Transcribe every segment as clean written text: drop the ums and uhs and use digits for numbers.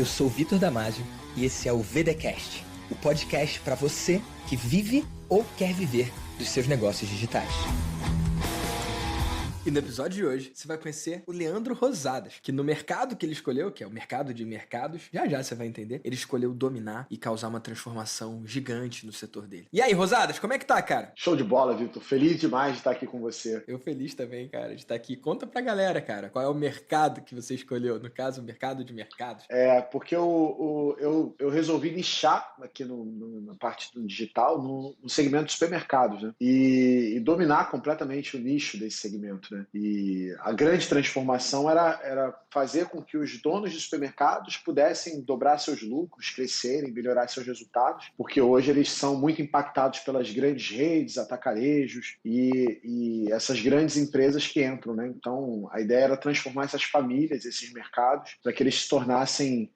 Eu sou o Vitor Damasio e esse é o VDcast, o podcast para você que vive ou quer viver dos seus negócios digitais. E no episódio de hoje, você vai conhecer o Leandro Rosadas, que no mercado que ele escolheu, que é o mercado de mercados, já você vai entender, ele escolheu dominar e causar uma transformação gigante no setor dele. E aí, Rosadas, como é que tá, cara? Show de bola, Vitor. Feliz demais de estar aqui com você. Eu feliz também, cara, de estar aqui. Conta pra galera, cara, qual é o mercado que você escolheu, no caso, o mercado de mercados. Porque eu resolvi nichar aqui na parte do digital, no segmento de supermercados, né? E dominar completamente o nicho desse segmento. Né? E a grande transformação era fazer com que os donos de supermercados pudessem dobrar seus lucros, crescerem, melhorar seus resultados, porque hoje eles são muito impactados pelas grandes redes, atacarejos e essas grandes empresas que entram. Né? Então, a ideia era transformar essas famílias, esses mercados, para que eles se tornassem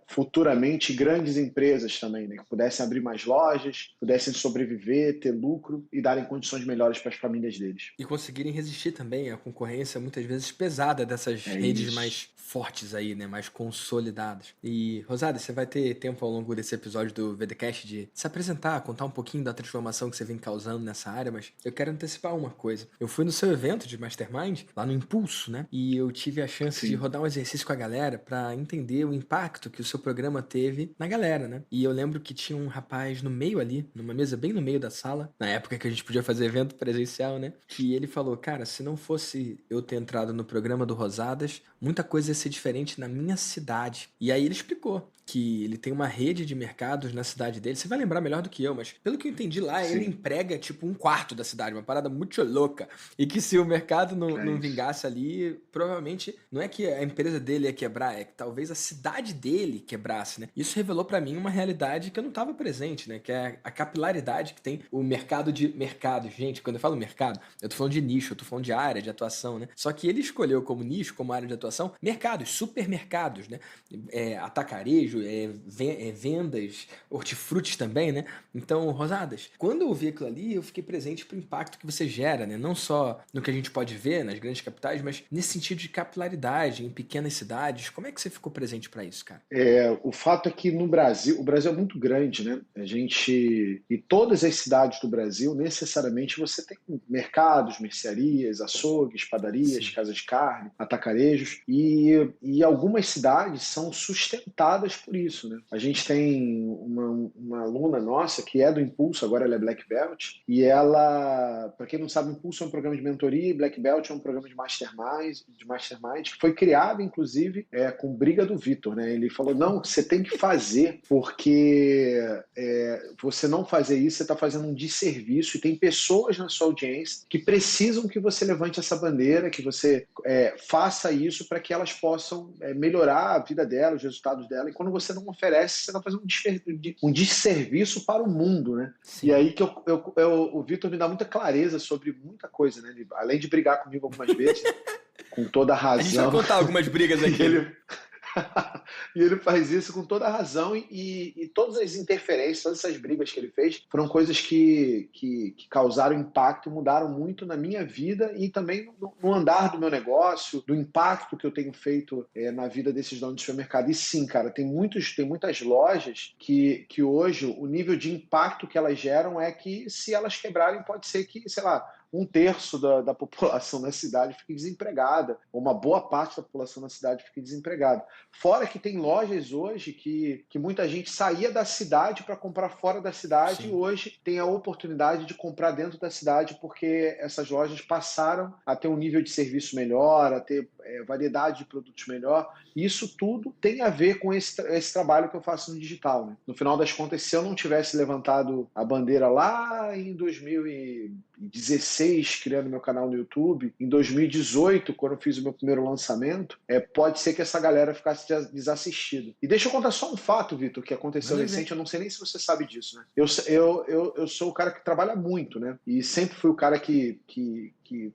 futuramente grandes empresas também, né? Que pudessem abrir mais lojas, pudessem sobreviver, ter lucro e darem condições melhores para as famílias deles. E conseguirem resistir também a concorrência muitas vezes pesada dessas redes isso. Mais fortes aí, né? Mais consolidadas. E, Rosada, você vai ter tempo ao longo desse episódio do VDcast de se apresentar, contar um pouquinho da transformação que você vem causando nessa área, mas eu quero antecipar uma coisa. Eu fui no seu evento de Mastermind, lá no Impulso, né? E eu tive a chance de rodar um exercício com a galera para entender o impacto que o seu programa teve na galera, né? E eu lembro que tinha um rapaz no meio ali, numa mesa bem no meio da sala, na época que a gente podia fazer evento presencial, né? Que ele falou, cara, se não fosse eu ter entrado no programa do Rosadas, muita coisa ia ser diferente na minha cidade. E aí ele explicou que ele tem uma rede de mercados na cidade dele. Você vai lembrar melhor do que eu, mas pelo que eu entendi lá, ele emprega tipo um quarto da cidade, uma parada muito louca. E que se o mercado não vingasse ali, provavelmente não é que a empresa dele ia quebrar, é que talvez a cidade dele quebrasse, né? Isso revelou pra mim uma realidade que eu não estava presente, né? Que é a capilaridade que tem o mercado de mercados. Gente, quando eu falo mercado, eu tô falando de nicho, eu tô falando de área de atuação, né? Só que ele escolheu como nicho, como área de atuação, mercados, supermercados, né? Atacarejo, vendas, hortifrutis também, né? Então, Rosadas, quando eu vi aquilo ali, eu fiquei presente pro impacto que você gera, né? Não só no que a gente pode ver nas grandes capitais, mas nesse sentido de capilaridade, em pequenas cidades. Como é que você ficou presente para isso, cara? O fato é que no Brasil, o Brasil é muito grande, né? E todas as cidades do Brasil, necessariamente, você tem mercados, mercearias, açougues, padarias, Sim. casas de carne, atacarejos, e algumas cidades são sustentadas por isso, né? A gente tem uma aluna nossa que é do Impulso, agora ela é Black Belt, e ela, para quem não sabe, Impulso é um programa de mentoria e Black Belt é um programa de mastermind que foi criado, inclusive, com briga do Vitor, né? Ele falou, não, você tem que fazer, porque você não fazer isso, você está fazendo um desserviço, e tem pessoas na sua audiência que precisam que você levante essa bandeira, que você faça isso para que elas possam melhorar a vida dela, os resultados dela, e quando você não oferece, você está fazendo um desserviço para o mundo, né? Sim. E aí que o Vitor me dá muita clareza sobre muita coisa, né? Ele, além de brigar comigo algumas vezes, com toda a razão. A gente vai contar algumas brigas aqui. E ele faz isso com toda a razão, e todas as interferências, todas essas brigas que ele fez foram coisas que causaram impacto e mudaram muito na minha vida e também no andar do meu negócio, do impacto que eu tenho feito na vida desses donos de supermercado. E sim, cara, tem muitas lojas que hoje o nível de impacto que elas geram é que, se elas quebrarem, pode ser que, sei lá, 1/3 da população da cidade fique desempregada, ou uma boa parte da população da cidade fique desempregada. Fora que tem lojas hoje que muita gente saía da cidade para comprar fora da cidade. Sim. E hoje tem a oportunidade de comprar dentro da cidade, porque essas lojas passaram a ter um nível de serviço melhor, a ter variedade de produtos melhor. E isso tudo tem a ver com esse trabalho que eu faço no digital, né? No final das contas, se eu não tivesse levantado a bandeira lá em 2016, criando meu canal no YouTube, em 2018, quando eu fiz o meu primeiro lançamento, pode ser que essa galera ficasse desassistida. E deixa eu contar só um fato, Vitor, que aconteceu recente. Eu não sei nem se você sabe disso, né? Eu sou o cara que trabalha muito, né? E sempre fui o cara que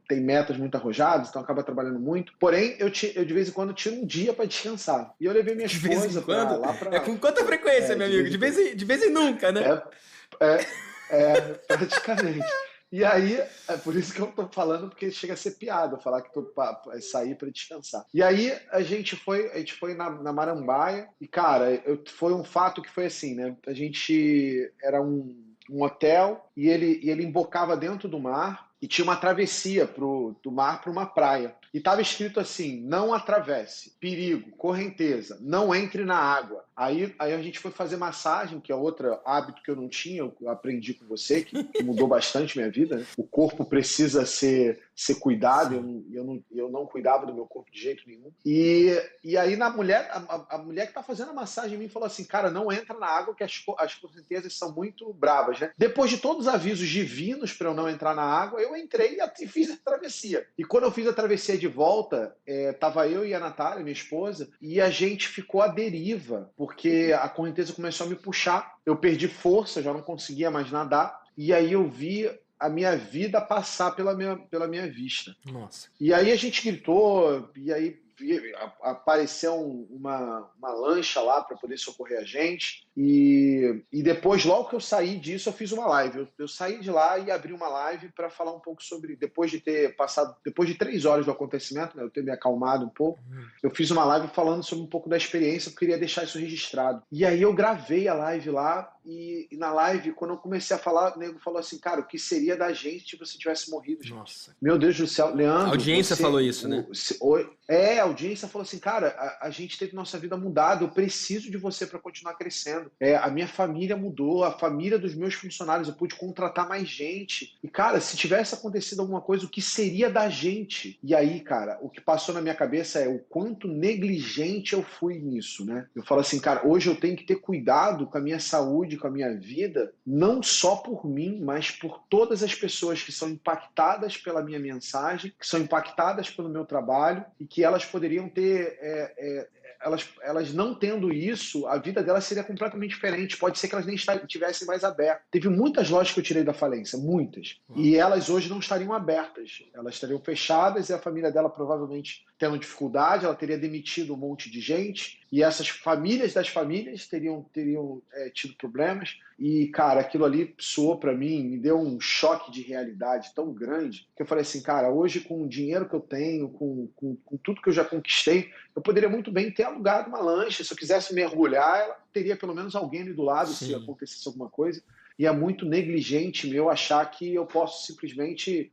tem metas muito arrojadas, então acaba trabalhando muito. Porém, eu de vez em quando tiro um dia para descansar. E eu levei minha esposa lá para... Com quanta frequência, meu amigo? De vez em nunca, né? Praticamente. E aí, é por isso que eu tô falando, porque chega a ser piada, falar que tô pra sair para descansar. E aí a gente foi na Marambaia, e cara, foi um fato que foi assim, né? A gente era um hotel e ele embocava dentro do mar e tinha uma travessia do mar para uma praia. E estava escrito assim: não atravesse, perigo, correnteza, não entre na água. Aí a gente foi fazer massagem, que é outro hábito que eu não tinha, eu aprendi com você, que mudou bastante minha vida, né? O corpo precisa ser cuidado, eu não cuidava do meu corpo de jeito nenhum. E aí a mulher que está fazendo a massagem em mim falou assim: cara, não entra na água, que as correntezas são muito bravas, né? Depois de todos os avisos divinos para eu não entrar na água, eu entrei e fiz a travessia. E quando eu fiz a travessia de volta, tava eu e a Natália, minha esposa, e a gente ficou à deriva, porque a correnteza começou a me puxar, eu perdi força, já não conseguia mais nadar, e aí eu vi a minha vida passar pela minha vista. Nossa. E aí a gente gritou, e aí apareceu uma lancha lá para poder socorrer a gente. E depois, logo que eu saí disso, eu fiz uma live. Eu saí de lá e abri uma live para falar um pouco sobre. Depois de ter passado, depois de 3 horas do acontecimento, né, eu ter me acalmado um pouco, eu fiz uma live falando sobre um pouco da experiência, eu queria deixar isso registrado. E aí eu gravei a live lá. E na live, quando eu comecei a falar, o nego falou assim: cara, o que seria da gente se você tivesse morrido, gente? Nossa. Meu Deus do céu, A Leandro, audiência falou isso, né? a audiência falou assim: cara, a gente teve nossa vida mudada, eu preciso de você para continuar crescendo. A minha família mudou, a família dos meus funcionários, eu pude contratar mais gente. E, cara, se tivesse acontecido alguma coisa, o que seria da gente? E aí, cara, o que passou na minha cabeça é o quanto negligente eu fui nisso, né? Eu falo assim: cara, hoje eu tenho que ter cuidado com a minha saúde, com a minha vida, não só por mim, mas por todas as pessoas que são impactadas pela minha mensagem, que são impactadas pelo meu trabalho, e que elas poderiam ter, elas não tendo isso, a vida delas seria completamente diferente. Pode ser que elas nem estivessem mais abertas. Teve muitas lojas que eu tirei da falência, muitas. E elas hoje não estariam abertas. Elas estariam fechadas e a família dela provavelmente tendo dificuldade, ela teria demitido um monte de gente. E essas famílias das famílias teriam tido problemas. E, cara, aquilo ali soou para mim, me deu um choque de realidade tão grande, que eu falei assim: cara, hoje com o dinheiro que eu tenho, com tudo que eu já conquistei, eu poderia muito bem ter alugado uma lancha. Se eu quisesse mergulhar, ela teria pelo menos alguém ali do lado. Sim. Se acontecesse alguma coisa. E é muito negligente meu achar que eu posso simplesmente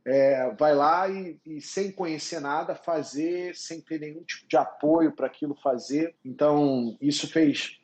vai lá e sem conhecer nada, fazer, sem ter nenhum tipo de apoio para aquilo fazer. Então, isso fez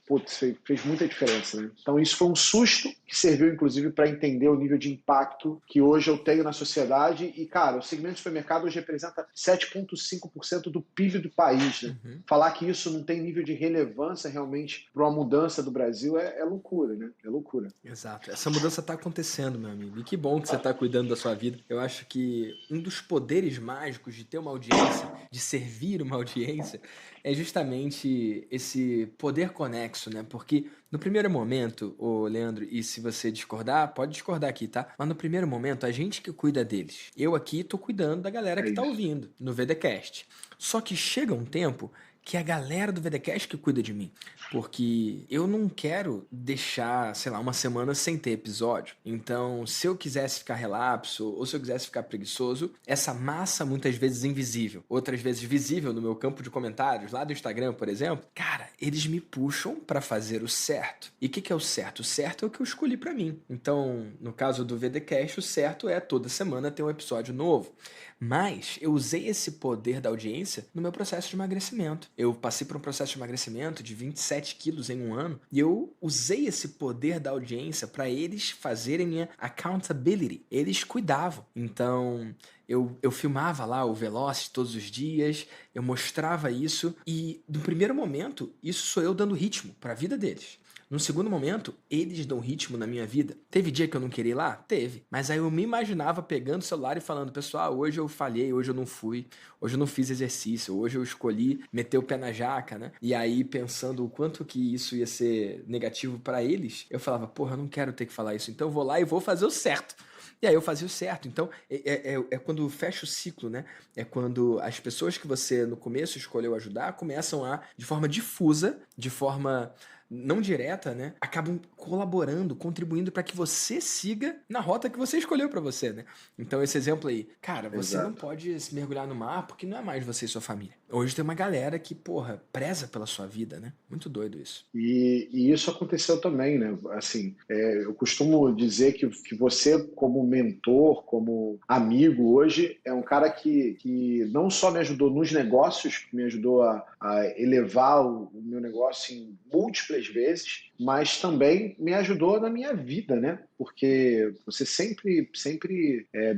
muita diferença, né? Então, isso foi um susto que serviu, inclusive, para entender o nível de impacto que hoje eu tenho na sociedade. E, cara, o segmento de supermercado hoje representa 7,5% do PIB do país, né? Uhum. Falar que isso não tem nível de relevância realmente para uma mudança do Brasil é loucura, né? É loucura. Exato. Essa mudança está acontecendo, meu amigo. E que bom que você está cuidando da sua vida. Eu acho que um dos poderes mágicos de ter uma audiência, de servir uma audiência, é justamente esse poder conexo, né? Porque no primeiro momento, ô Leandro, e se você discordar, pode discordar aqui, tá? Mas no primeiro momento, a gente que cuida deles. Eu aqui tô cuidando da galera que tá ouvindo no VDcast. Só que chega um tempo que é a galera do VDcast que cuida de mim. Porque eu não quero deixar, sei lá, uma semana sem ter episódio. Então, se eu quisesse ficar relapso, ou se eu quisesse ficar preguiçoso, essa massa muitas vezes invisível, outras vezes visível no meu campo de comentários, lá do Instagram, por exemplo, cara, eles me puxam pra fazer o certo. E o que é o certo? O certo é o que eu escolhi pra mim. Então, no caso do VDcast, o certo é toda semana ter um episódio novo. Mas eu usei esse poder da audiência no meu processo de emagrecimento. Eu passei por um processo de emagrecimento de 27 quilos em um ano e eu usei esse poder da audiência para eles fazerem minha accountability. Eles cuidavam. Então, eu filmava lá o Velocity todos os dias, eu mostrava isso e, no primeiro momento, isso sou eu dando ritmo para a vida deles. No segundo momento, eles dão ritmo na minha vida. Teve dia que eu não queria ir lá? Teve. Mas aí eu me imaginava pegando o celular e falando: pessoal, hoje eu falhei, hoje eu não fui, hoje eu não fiz exercício, hoje eu escolhi meter o pé na jaca, né? E aí, pensando o quanto que isso ia ser negativo para eles, eu falava: porra, eu não quero ter que falar isso, então eu vou lá e vou fazer o certo. E aí eu fazia o certo. Então, é quando fecha o ciclo, né? É quando as pessoas que você, no começo, escolheu ajudar, começam a, de forma difusa, de forma não direta, né, acabam colaborando, contribuindo para que você siga na rota que você escolheu para você, né? Então esse exemplo aí, cara, você não Exato. pode se mergulhar no mar porque não é mais você e sua família. Hoje tem uma galera que, porra, preza pela sua vida, né? Muito doido isso. E isso aconteceu também, né? Assim, eu costumo dizer que você, como mentor, como amigo hoje, é um cara que não só me ajudou nos negócios, me ajudou a elevar o meu negócio em múltiplas vezes, mas também me ajudou na minha vida, né? Porque você sempre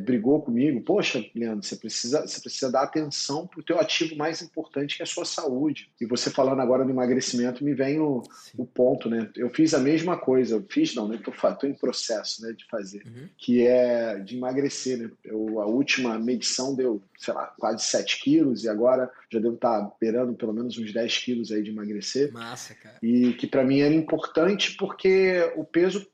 brigou comigo. Poxa, Leandro, você precisa dar atenção para o teu ativo mais importante, que é a sua saúde. E você falando agora do emagrecimento, me vem o Sim. ponto, né? Eu fiz a mesma coisa, eu fiz, não, né? Tô em processo, né, de fazer, Uhum. que é de emagrecer, né? A última medição deu, sei lá, quase 7 quilos e agora já devo estar beirando pelo menos uns 10 quilos aí de emagrecer. Massa, cara. E que para mim era importante porque o peso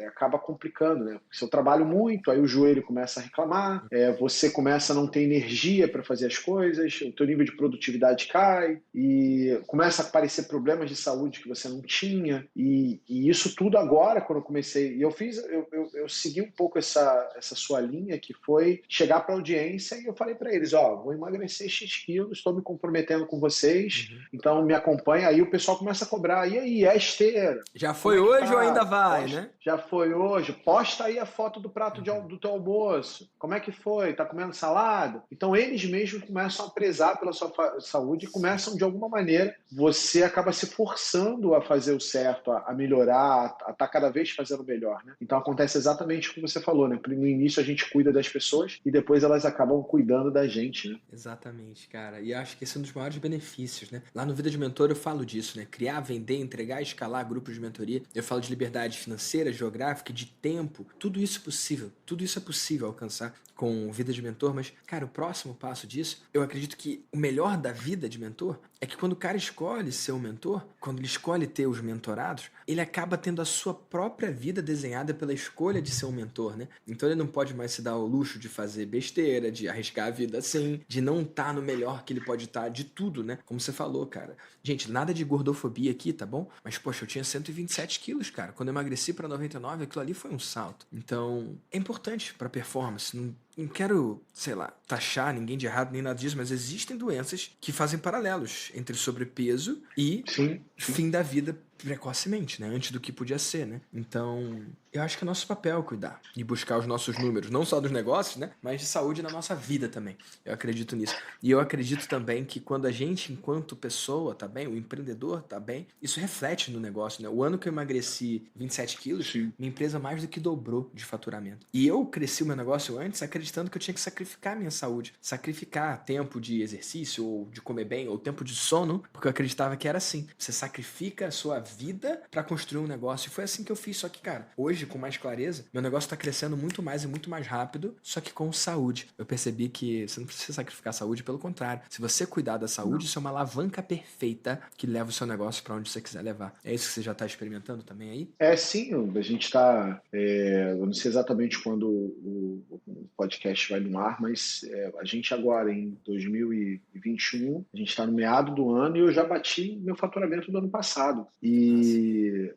acaba complicando, né? Porque se eu trabalho muito, aí o joelho começa a reclamar, você começa a não ter energia para fazer as coisas, o teu nível de produtividade cai e começa a aparecer problemas de saúde que você não tinha. E isso tudo agora, quando eu comecei, e eu segui um pouco essa sua linha, que foi chegar para a audiência e eu falei para eles, ó, vou emagrecer X quilos, estou me comprometendo com vocês, Uhum. então me acompanha. Aí o pessoal começa a cobrar, e aí, é a esteira? Já Como foi é que hoje ou tá? ainda vai, Posta, né? já foi hoje? Posta aí a foto do prato Uhum. do teu almoço. Como é que foi? Tá comendo salada? Então eles mesmos começam a prezar pela sua saúde e Sim. começam de alguma maneira, você acaba se forçando a fazer o certo, a melhorar, a estar cada vez fazendo melhor, né? Então acontece exatamente o que você falou, né? No início a gente cuida das pessoas e depois elas acabam cuidando da gente, né? Exatamente, cara. E acho que esse é um dos maiores benefícios, né? Lá no Vida de Mentor eu falo disso, né? Criar, vender, entregar, escalar grupos de mentoria. Eu falo de liberdade financeira, geográfica, de tempo. Tudo isso é possível. Tudo isso é possível alcançar com Vida de Mentor. Mas, cara, o próximo passo disso, eu acredito que o melhor da vida de mentor é que quando o cara escolhe ser um mentor, quando ele escolhe ter os mentorados, ele acaba tendo a sua própria vida desenhada pela escolha de ser um mentor, né? Então ele não pode mais se dar o luxo de fazer besteira, de arriscar a vida assim, de não estar no melhor que ele pode estar, de tudo, né? Como você falou, cara. Gente, nada de gordofobia aqui, tá bom? Mas, poxa, eu tinha 127 quilos, cara. Quando eu emagreci pra 99, aquilo ali foi um salto. Então, é importante pra performance. Não quero, sei lá, taxar ninguém de errado nem nada disso, mas existem doenças que fazem paralelos entre sobrepeso e Sim, sim. fim da vida precocemente, né? Antes do que podia ser, né? Então, eu acho que é nosso papel cuidar e buscar os nossos números, não só dos negócios, né? Mas de saúde na nossa vida também. Eu acredito nisso. E eu acredito também que quando a gente, enquanto pessoa, tá bem, o empreendedor tá bem, isso reflete no negócio, né? O ano que eu emagreci 27 quilos, Sim. minha empresa mais do que dobrou de faturamento. E eu cresci o meu negócio antes acreditando que eu tinha que sacrificar a minha saúde, sacrificar tempo de exercício ou de comer bem ou tempo de sono, porque eu acreditava que era assim. Você sacrifica a sua vida para construir um negócio. E foi assim que eu fiz. Só que, cara, hoje, com mais clareza, meu negócio tá crescendo muito mais e muito mais rápido, só que com saúde. Eu percebi que você não precisa sacrificar a saúde, pelo contrário. Se você cuidar da saúde, Não. isso é uma alavanca perfeita que leva o seu negócio para onde você quiser levar. É isso que você já tá experimentando também aí? Sim, a gente está. Eu não sei exatamente quando o podcast vai no ar, mas a gente agora, em 2021, a gente está no meado do ano e eu já bati meu faturamento do ano passado. Massa. E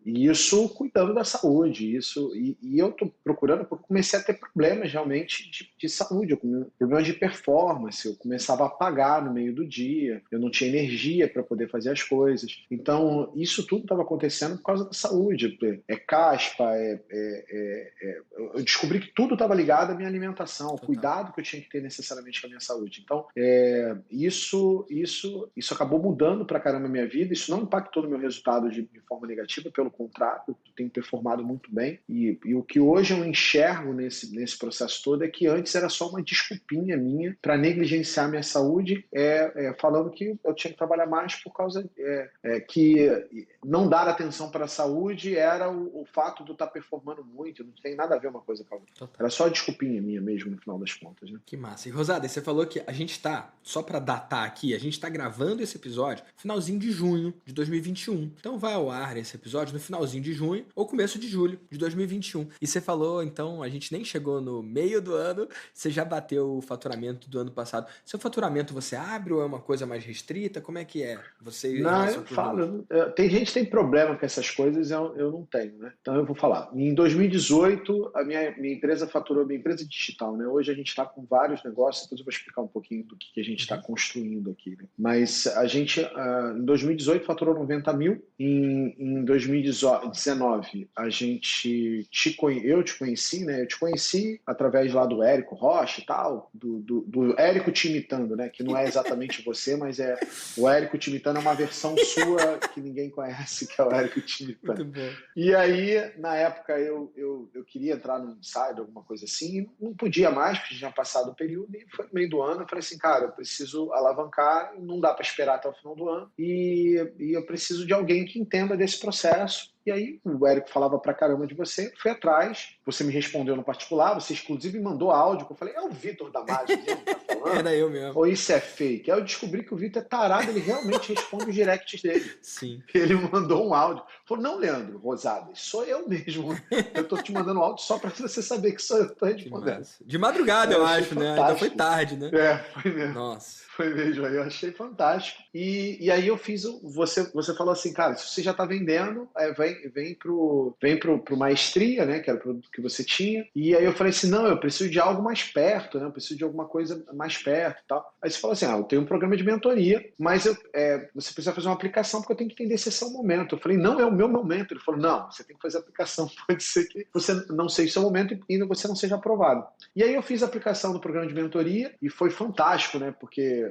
isso cuidando da saúde. E eu estou procurando, porque comecei a ter problemas realmente de saúde, problemas de performance. Eu começava a apagar no meio do dia, eu não tinha energia para poder fazer as coisas. Então, isso tudo estava acontecendo por causa da saúde. Caspa, eu descobri que tudo estava ligado à minha alimentação, ao Total. cuidado que eu tinha que ter necessariamente com a minha saúde. Então, isso acabou mudando pra caramba a minha vida. Isso não impactou no meu resultado de forma negativa, pelo contrário, eu tenho performado muito bem. E o que hoje eu enxergo nesse processo todo é que antes era só uma desculpinha minha para negligenciar minha saúde, falando que eu tinha que trabalhar mais por causa que não dar atenção para a saúde era o fato de eu estar performando muito, não tem nada a ver uma coisa com a outra. Total. Era só desculpinha pandemia mesmo, no final das contas, né? Que massa. E Rosada, você falou que a gente tá, só para datar aqui, a gente tá gravando esse episódio finalzinho de junho de 2021. Então vai ao ar esse episódio no finalzinho de junho ou começo de julho de 2021. E você falou, então, a gente nem chegou no meio do ano, você já bateu o faturamento do ano passado. Seu faturamento você abre ou é uma coisa mais restrita? Como é que é você em Não, relação eu com os números? falo. Tem gente que tem problema com essas coisas, eu não tenho, né? Então eu vou falar. Em 2018, a minha empresa faturou, minha empresa digital, né? Hoje a gente está com vários negócios, depois eu vou explicar um pouquinho do que a gente está Uhum. construindo aqui, né? Mas a gente, em 2018, faturou 90 mil. Em 2019, eu te conheci, né? Eu te conheci através lá do Érico Rocha e tal, do Érico te imitando, né? Que não é exatamente você, mas é o Érico Timitano é uma versão sua que ninguém conhece, que é o Érico Muito Timitano. bom. E aí, na época, eu queria entrar no Insider, alguma coisa assim, não podia mais, porque tinha passado o período, e foi no meio do ano, eu falei assim, cara, eu preciso alavancar, não dá para esperar até o final do ano, e eu preciso de alguém que entenda desse processo. E aí o Érico falava pra caramba de você, fui atrás, você me respondeu no particular, você inclusive mandou áudio, que eu falei, é o Vitor Damasio mesmo que tá falando? Era eu mesmo. Ou isso é fake? Aí eu descobri que o Vitor é tarado, ele realmente responde os directs dele. Sim. Ele mandou um áudio. Falou, não, Leandro Rosadas, sou eu mesmo. Eu tô te mandando um áudio só para você saber que sou eu que tô Que respondendo. massa. De madrugada, Eu eu achei acho, né? Ainda foi fantástico. tarde, né? Foi mesmo. Nossa. Foi mesmo, aí eu achei fantástico. E aí eu fiz, você falou assim, cara, se você já está vendendo, vem pro Maestria, né, que era o produto que você tinha. E aí eu falei assim, não, eu preciso de algo mais perto, né, eu preciso de alguma coisa mais perto e tal. Aí você falou assim, eu tenho um programa de mentoria, mas você precisa fazer uma aplicação porque eu tenho que entender se esse é o momento. Eu falei, não é o meu momento. Ele falou, não, você tem que fazer a aplicação, pode ser que você não seja o seu momento e você não seja aprovado. E aí eu fiz a aplicação do programa de mentoria e foi fantástico, né, porque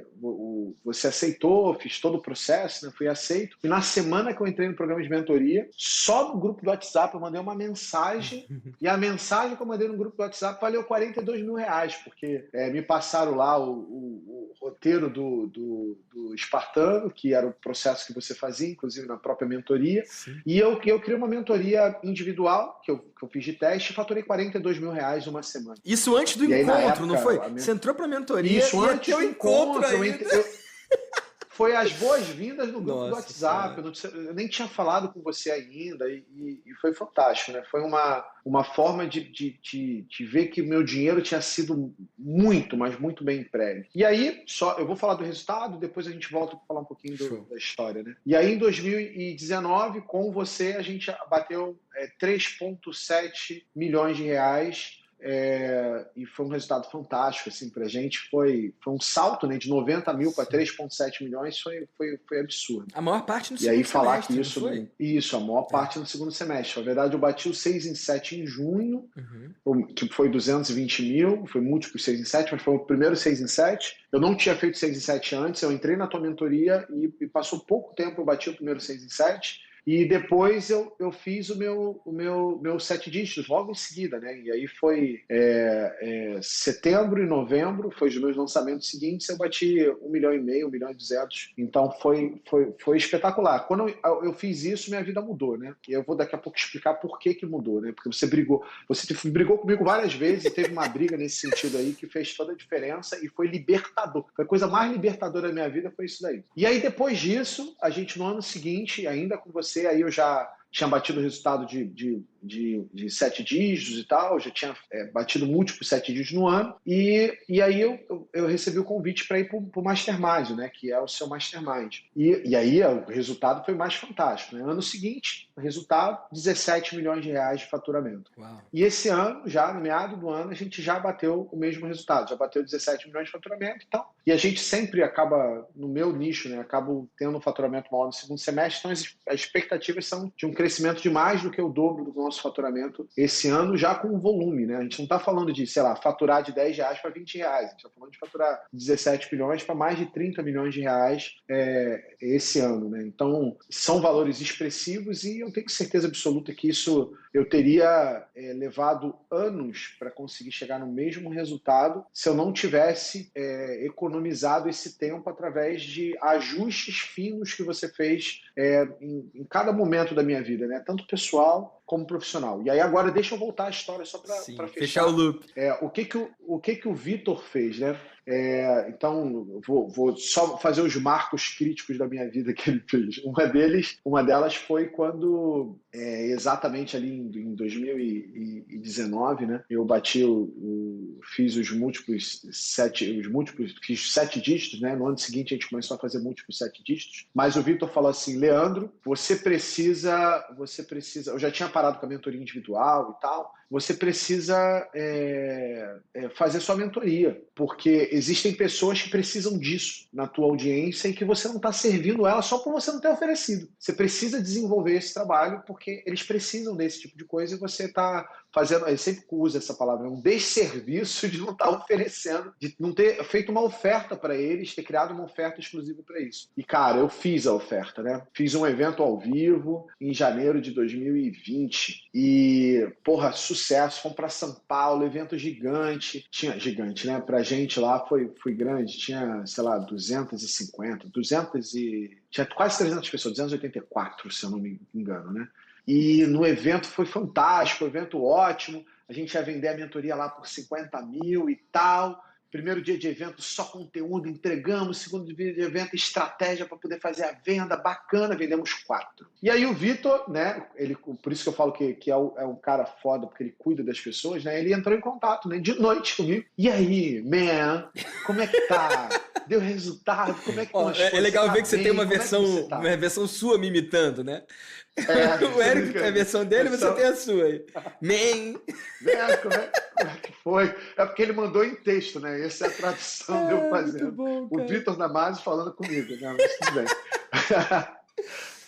você aceitou, fiz todo o processo, né, fui aceito. E na semana que eu entrei no programa de mentoria, só no grupo do WhatsApp eu mandei uma mensagem e a mensagem que eu mandei no grupo do WhatsApp valeu R$ 42.000, porque me passaram lá o roteiro do Espartano, que era o processo que você fazia, inclusive na própria mentoria. Sim. E eu criei uma mentoria individual, que eu fiz de teste, e faturei R$ 42.000 numa semana. Isso antes do E aí, na encontro, não época, foi? Você entrou pra mentoria isso e ia antes ter o do encontro encontro, ainda. foi as boas-vindas no grupo do Nossa WhatsApp. Senhora. Eu nem tinha falado com você ainda e foi fantástico, né? Foi uma forma de ver que o meu dinheiro tinha sido muito, mas muito bem emprego. E aí, eu vou falar do resultado, depois a gente volta para falar um pouquinho da história, né? E aí, em 2019, com você, a gente bateu 3,7 milhões de reais. E foi um resultado fantástico assim, para a gente, foi um salto, né, de 90 mil para 3,7 milhões, foi absurdo. A maior parte no E aí segundo falar que semestre, não foi? a maior parte no segundo semestre. Na verdade, eu bati o 6 em 7 em junho, Uhum. que foi 220 mil, foi múltiplo 6 em 7, mas foi o primeiro 6 em 7. Eu não tinha feito 6 em 7 antes, eu entrei na tua mentoria e passou pouco tempo, eu bati o primeiro 6 em 7. E depois eu fiz o meu 7 dígitos logo em seguida, né? E aí foi setembro e novembro, foi os meus lançamentos seguintes, eu bati 1,5 milhão, 1,2 milhões. Então foi espetacular. Quando eu fiz isso, minha vida mudou, né? E eu vou daqui a pouco explicar por que mudou, né? Porque você brigou comigo várias vezes e teve uma briga nesse sentido aí que fez toda a diferença e foi libertador. Foi a coisa mais libertadora da minha vida, foi isso daí. E aí depois disso, a gente no ano seguinte, ainda com você, aí eu já tinha batido o resultado de 7 dígitos e tal, já tinha batido múltiplos 7 dígitos no ano, e aí eu recebi o convite para ir para o Mastermind, né, que é o seu Mastermind. E aí o resultado foi mais fantástico. Né? Ano seguinte, o resultado, 17 milhões de reais de faturamento. Uau. E esse ano, já no meado do ano, a gente já bateu o mesmo resultado, já bateu 17 milhões de faturamento e tal. E a gente sempre acaba, no meu nicho, né, acabo tendo um faturamento maior no segundo semestre, então as expectativas são de um crescimento de mais do que o dobro do nosso faturamento esse ano, já com volume, né? A gente não está falando de, sei lá, faturar de R$ 10 para R$ 20, a gente está falando de faturar 17 milhões para mais de 30 milhões de reais esse ano, né? Então, são valores expressivos e eu tenho certeza absoluta que isso eu teria levado anos para conseguir chegar no mesmo resultado se eu não tivesse economizado esse tempo através de ajustes finos que você fez em cada momento da minha vida, né? Tanto pessoal como profissional. E aí agora deixa eu voltar a história só para Sim, fechar. fechar o loop. O que o Vitor fez, né? Então, vou só fazer os marcos críticos da minha vida que ele fez. Uma delas foi quando, exatamente ali em 2019, né? Eu fiz fiz 7 dígitos, né? No ano seguinte a gente começou a fazer múltiplos 7 dígitos. Mas o Vitor falou assim, Leandro, você precisa. Eu já tinha parado com a mentoria individual e tal. Você precisa fazer sua mentoria, porque existem pessoas que precisam disso na tua audiência e que você não está servindo ela só por você não ter oferecido. Você precisa desenvolver esse trabalho porque eles precisam desse tipo de coisa e você está fazendo, eu sempre uso essa palavra, um desserviço de não estar oferecendo, de não ter feito uma oferta para eles, ter criado uma oferta exclusiva para isso. E, cara, eu fiz a oferta, né? Fiz um evento ao vivo em janeiro de 2020 e, porra, sucesso, fomos para São Paulo, evento gigante, gigante, né? Pra gente lá foi grande, tinha, sei lá, 250, tinha quase 300 pessoas, 284, se eu não me engano, né? E no evento foi fantástico, evento ótimo, a gente ia vender a mentoria lá por 50 mil e tal. Primeiro dia de evento, só conteúdo, entregamos. Segundo dia de evento, estratégia para poder fazer a venda, bacana, vendemos 4. E aí o Vitor, né, por isso que eu falo que é um cara foda, porque ele cuida das pessoas, né, ele entrou em contato, né, de noite comigo. E aí, man, como é que tá? Deu resultado? Como é que estão as coisas? É legal ver que você tem uma versão sua me imitando, né? O Érico tem a versão dele, você tem a sua aí. Man! Como é que foi? É porque ele mandou em texto, né? Essa é a tradução de eu fazendo. Bom, o Vitor Damasio falando comigo, né? Mas tudo bem.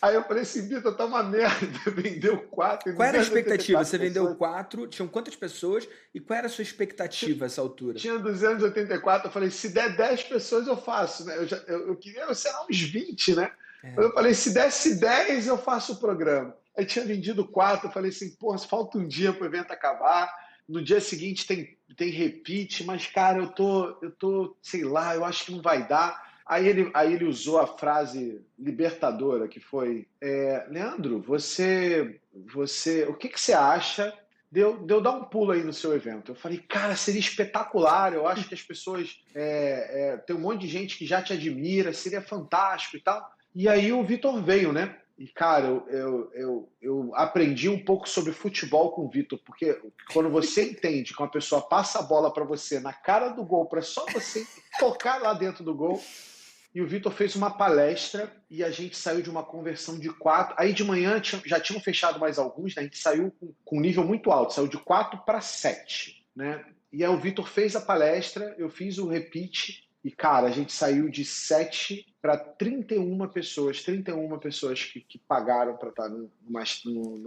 Aí eu falei assim, Vitor, tá uma merda, vendeu 4. Qual era a expectativa? Você vendeu pessoas. 4, tinham quantas pessoas e qual era a sua expectativa a essa altura? Tinha 284, eu falei, se der 10 pessoas eu faço, né? Eu queria, sei lá, uns 20, né? Eu falei, se desse 10 eu faço o programa. Aí tinha vendido 4, eu falei assim, pô, falta um dia pro evento acabar, no dia seguinte tem repeat, mas cara, eu tô, sei lá, eu acho que não vai dar. Aí ele usou a frase libertadora, que foi, Leandro, o que você acha de eu dar um pulo aí no seu evento? Eu falei, cara, seria espetacular, eu acho que as pessoas, tem um monte de gente que já te admira, seria fantástico e tal. E aí o Vitor veio, né? E, cara, eu aprendi um pouco sobre futebol com o Vitor, porque quando você entende que uma pessoa passa a bola para você na cara do gol, para só você tocar lá dentro do gol, e o Vitor fez uma palestra e a gente saiu de uma conversão de 4. Aí de manhã já tinham fechado mais alguns, né? A gente saiu com um nível muito alto, saiu de 4 para 7, né? E aí o Vitor fez a palestra, eu fiz o repeat, e, cara, a gente saiu de 7 para 31 pessoas que pagaram para estar no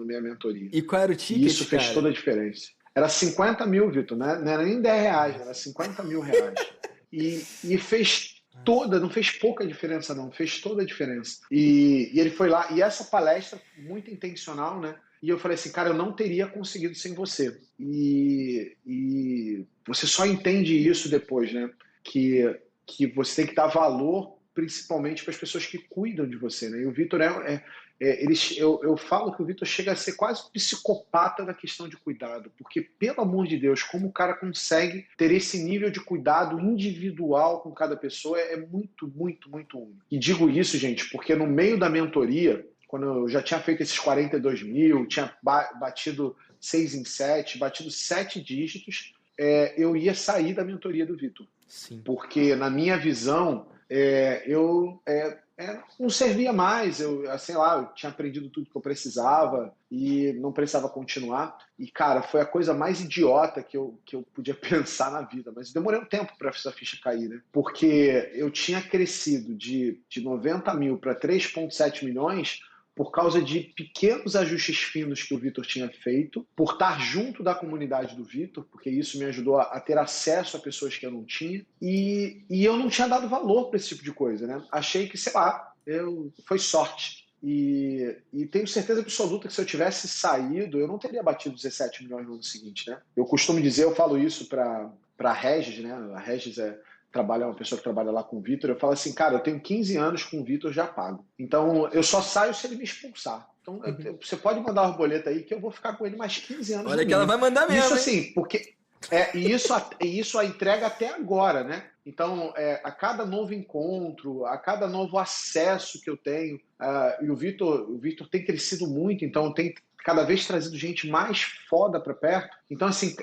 minha mentoria. E qual era o ticket, E isso fez cara? toda a diferença. Era 50 mil, Vitor, né? Não era nem 10 reais, era 50 mil reais. E fez não fez pouca diferença, não, fez toda a diferença. E ele foi lá, e essa palestra, muito intencional, né? E eu falei assim, cara, eu não teria conseguido sem você. E você só entende isso depois, né? Que você tem que dar valor principalmente para as pessoas que cuidam de você, né? E o Vitor eu falo que o Vitor chega a ser quase um psicopata na questão de cuidado, porque, pelo amor de Deus, como o cara consegue ter esse nível de cuidado individual com cada pessoa é muito, muito, muito único. E digo isso, gente, porque no meio da mentoria, quando eu já tinha feito esses 42 mil, tinha batido 6 em 7, batido 7 dígitos, eu ia sair da mentoria do Vitor. Sim. Porque, na minha visão, eu não servia mais, sei lá, eu tinha aprendido tudo que eu precisava e não precisava continuar. E, cara, foi a coisa mais idiota que eu podia pensar na vida. Mas demorei um tempo para essa ficha cair, né? Porque eu tinha crescido de 90 mil para 3,7 milhões por causa de pequenos ajustes finos que o Vitor tinha feito, por estar junto da comunidade do Vitor, porque isso me ajudou a ter acesso a pessoas que eu não tinha, e eu não tinha dado valor para esse tipo de coisa, né? Achei que, sei lá, foi sorte. E tenho certeza absoluta que se eu tivesse saído, eu não teria batido 17 milhões no ano seguinte, né? Eu costumo dizer, eu falo isso para a Regis, né? A Regis uma pessoa que trabalha lá com o Vitor, eu falo assim, cara, eu tenho 15 anos com o Vitor, já pago. Então, eu só saio se ele me expulsar. Então, você pode mandar uma boleta aí que eu vou ficar com ele mais 15 anos. Olha que ela vai mandar mesmo, isso hein? assim, porque... isso a entrega até agora, né? Então, a cada novo encontro, a cada novo acesso que eu tenho, e o Vitor tem crescido muito, então tem cada vez trazido gente mais foda para perto. Então, assim,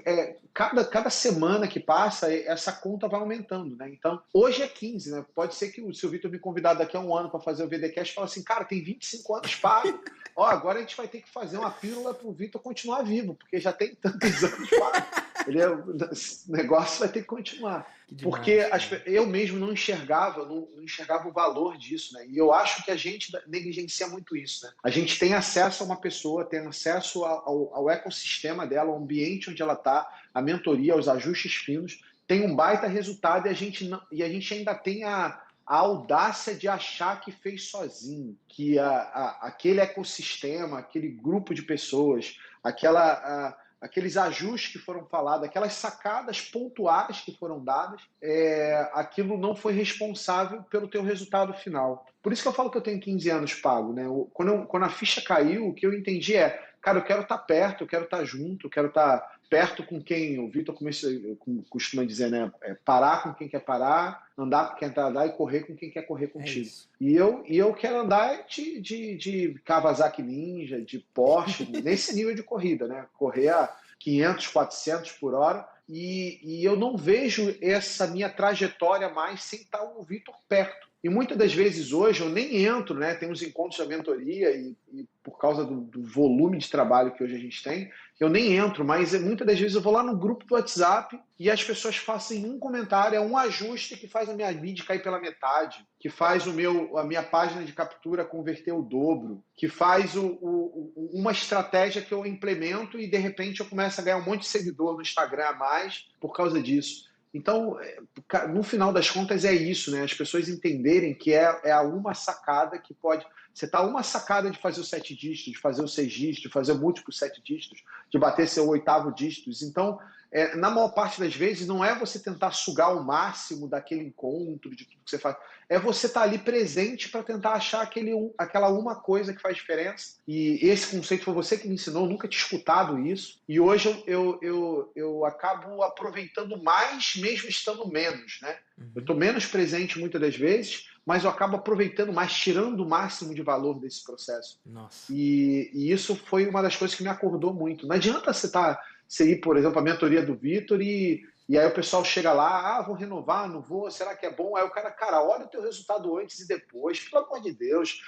cada semana que passa, essa conta vai aumentando, né? Então, hoje é 15, né? Pode ser que se o Vitor me convidar daqui a um ano para fazer o VDcast, fala assim, cara, tem 25 anos pago. Ó, agora a gente vai ter que fazer uma pílula para o Vitor continuar vivo, porque já tem tantos anos pago. O negócio vai ter que continuar. Porque eu mesmo não enxergava o valor disso, né? E eu acho que a gente negligencia muito isso, né? A gente tem acesso a uma pessoa, tem acesso ao ecossistema dela, ao ambiente onde ela está, a mentoria, aos ajustes finos, tem um baita resultado e a gente ainda tem a audácia de achar que fez sozinho, que aquele ecossistema, aquele grupo de pessoas, aqueles ajustes que foram falados, aquelas sacadas pontuais que foram dadas, aquilo não foi responsável pelo teu resultado final. Por isso que eu falo que eu tenho 15 anos pago, né? Quando a ficha caiu, o que eu entendi cara, eu quero estar perto, eu quero estar junto, eu quero estar perto com quem o Vitor costuma dizer, né? Parar com quem quer parar, andar com quem quer andar e correr com quem quer correr contigo. E eu quero andar de Kawasaki Ninja, de Porsche, nesse nível de corrida, né? Correr a 500, 400 por hora. E eu não vejo essa minha trajetória mais sem estar o Vitor perto. E muitas das vezes hoje eu nem entro, né? Tem uns encontros da mentoria e por causa do volume de trabalho que hoje a gente tem, eu nem entro, mas muitas das vezes eu vou lá no grupo do WhatsApp e as pessoas fazem um comentário, um ajuste que faz a minha lead cair pela metade, que faz a minha página de captura converter o dobro, que faz uma estratégia que eu implemento e de repente eu começo a ganhar um monte de seguidor no Instagram a mais por causa disso. Então, no final das contas é isso, né? As pessoas entenderem que é a uma sacada que pode... Você está uma sacada de fazer o 7 dígitos, de fazer o 6 dígitos, de fazer múltiplos 7 dígitos, de bater seu 8º dígito. Então, na maior parte das vezes, não é você tentar sugar o máximo daquele encontro, de tudo que você faz. É você estar ali presente para tentar achar aquela uma coisa que faz diferença. E esse conceito foi você que me ensinou, eu nunca tinha escutado isso. E hoje eu acabo aproveitando mais, mesmo estando menos, né? Eu estou menos presente muitas das vezes, mas eu acabo aproveitando mais, tirando o máximo de valor desse processo. Nossa. E isso foi uma das coisas que me acordou muito. Não adianta você ir, por exemplo, a mentoria do Vitor e aí o pessoal chega lá, vou renovar, não vou, será que é bom? Aí o cara, olha o teu resultado antes e depois, pelo amor de Deus.